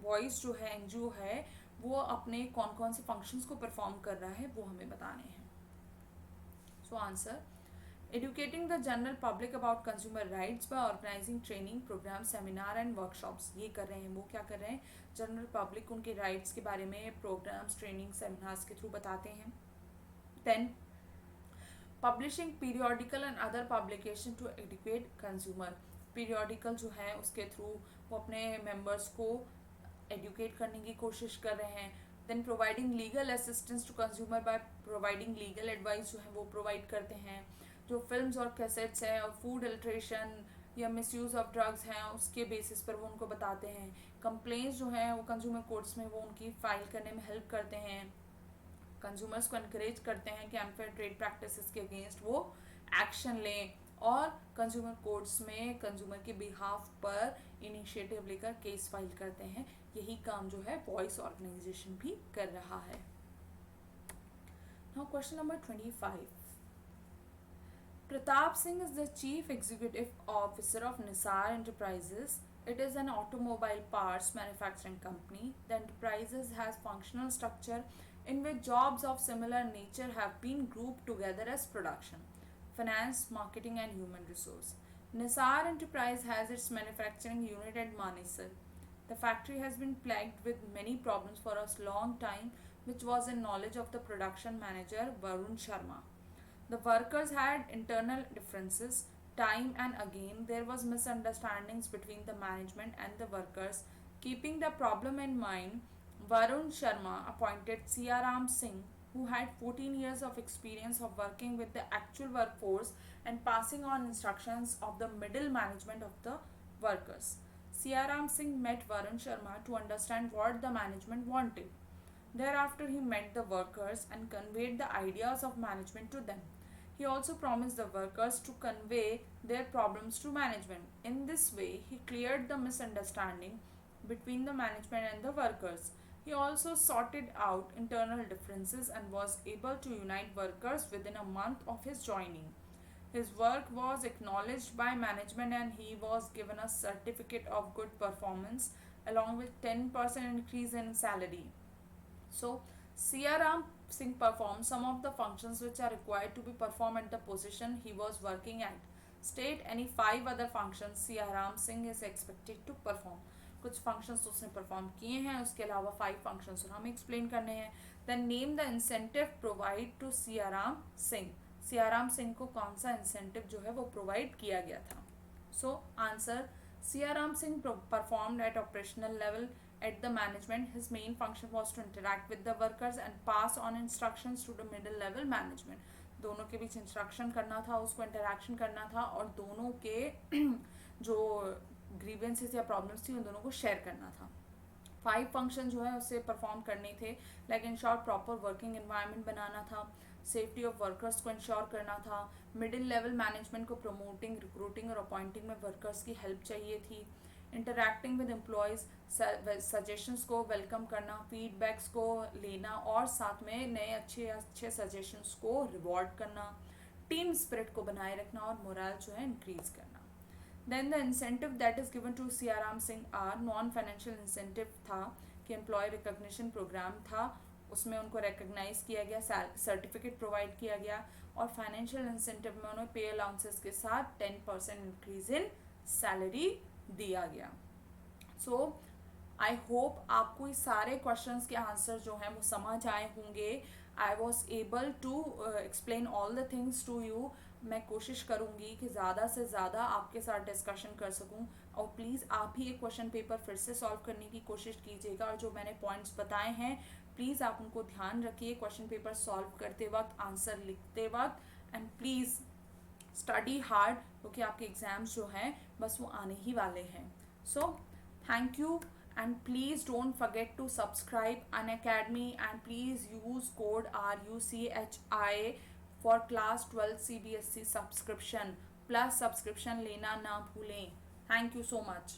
वॉइस जो है एनजीओ है वो अपने कौन कौन से फंक्शंस को परफॉर्म कर रहा है वो हमें बताने हैं। So answer, educating the general public about consumer rights by organizing training programs, seminar and workshops। ये कर रहे हैं, वो क्या कर रहे हैं, जनरल पब्लिक उनके राइट्स के बारे में प्रोग्राम्स, ट्रेनिंग, सेमिनार्स के थ्रू बताते हैं। Then publishing periodical and other publication to educate consumer. Periodical जो है उसके थ्रू वो अपने मेंबर्स को एडुकेट करने की कोशिश कर रहे हैं। Then providing legal assistance to consumer by providing legal advice जो है वो प्रोवाइड करते हैं। जो फिल्म्स और कैसेट्स हैं और फूड अल्ट्रेशन या मिसयूज़ ऑफ ड्रग्स हैं उसके बेसिस पर वो उनको बताते हैं। कंप्लेंट्स जो हैं वो कंज्यूमर कोर्ट्स में वो उनकी फाइल करने में हेल्प करते हैं। कंज्यूमर्स को इनकरेज करते हैं कि अनफेयर ट्रेड प्रैक्टिसेस के अगेंस्ट वो एक्शन लें, और कंज्यूमर कोर्ट्स में कंज्यूमर के बिहाफ पर इनिशिएटिव लेकर केस फाइल करते हैं। यही काम जो है वॉइस ऑर्गेनाइजेशन भी कर रहा है। Now question number 25, Pratap Singh is the Chief Executive Officer of Nisar Enterprises. It is an automobile parts manufacturing company. The enterprises has functional structure in which jobs of similar nature have been grouped together as production, finance, marketing and human resource. Nisar Enterprise has its manufacturing unit at Manesar. The factory has been plagued with many problems for a long time, which was in knowledge of the production manager Varun Sharma. The workers had internal differences. Time and again there was misunderstandings between the management and the workers. Keeping the problem in mind, Varun Sharma appointed Siaram Singh, who had 14 years of experience of working with the actual workforce and passing on instructions of the middle management of the workers. Siaram Singh met Varun Sharma to understand what the management wanted. Thereafter he met the workers and conveyed the ideas of management to them. He also promised the workers to convey their problems to management. In this way, he cleared the misunderstanding between the management and the workers. He also sorted out internal differences and was able to unite workers within a month of his joining. His work was acknowledged by management and he was given a certificate of good performance along with 10% increase in salary. So, Siaram Singh performed some of the functions which are required to be performed at the position he was working at. State any 5 other functions Siaram Singh is expected to perform. कुछ functions तो उसने perform किए हैं, उसके अलावा 5 functions और हमें explain करने हैं. Then name the incentive provide to Siaram Singh. Siyaram Singh को कौन सा इंसेंटिव जो है वो प्रोवाइड किया गया था. So answer, Siyaram Singh performed eight operational level at the management. His main function was to interact with the workers and pass on instructions to the middle level management. दोनों के बीच इंस्ट्रक्शन करना था, उसको इंटरेक्शन करना था और दोनों के जो ग्रीवेंसेस या प्रॉब्लम्स थी उन दोनों को शेयर करना था. 5 फंक्शन जो है उसे परफॉर्म करने थे, like ensure proper working environment बनाना था, सेफ्टी ऑफ वर्कर्स को इंश्योर करना था, मिडिल लेवल मैनेजमेंट को प्रमोटिंग, रिक्रूटिंग और अपॉइंटिंग में वर्कर्स की हेल्प चाहिए थी, इंटरैक्टिंग विद एम्प्लॉयज़, सजेशंस को वेलकम करना, फीडबैक्स को लेना और साथ में नए अच्छे अच्छे सजेशंस को रिवॉर्ड करना, टीम स्पिरिट को बनाए रखना और मोरल जो है इंक्रीज करना. Then the incentive that is given to Siyaram Singh are non financial incentive था कि एम्प्लॉय रिकग्निशन प्रोग्राम था, उसमें उनको रिकग्नाइज किया गया, सर्टिफिकेट प्रोवाइड किया गया और फाइनेंशियल इंसेंटिव में उन्हें पे अलाउंसेस के साथ 10% इंक्रीज इन सैलरी दिया गया. सो आई होप आपको इस सारे क्वेश्चंस के आंसर जो हैं वो समझ आए होंगे. I was able to explain all the things to you. मैं कोशिश करूँगी कि ज़्यादा से ज़्यादा आपके साथ डिस्कशन कर सकूँ और प्लीज़ आप भी एक क्वेश्चन पेपर फिर से सॉल्व करने की कोशिश कीजिएगा और जो मैंने पॉइंट्स बताए हैं प्लीज़ आप उनको ध्यान रखिए क्वेश्चन पेपर सॉल्व करते वक्त, आंसर लिखते वक्त. एंड प्लीज़ स्टडी हार्ड क्योंकि आपके एग्ज़ाम्स जो हैं बस वो आने ही वाले हैं. So thank you and please don't forget to subscribe Unacademy and please use code RUCHI for class 12 CBSE subscription plus subscription लेना ना भूलें. Thank you so much.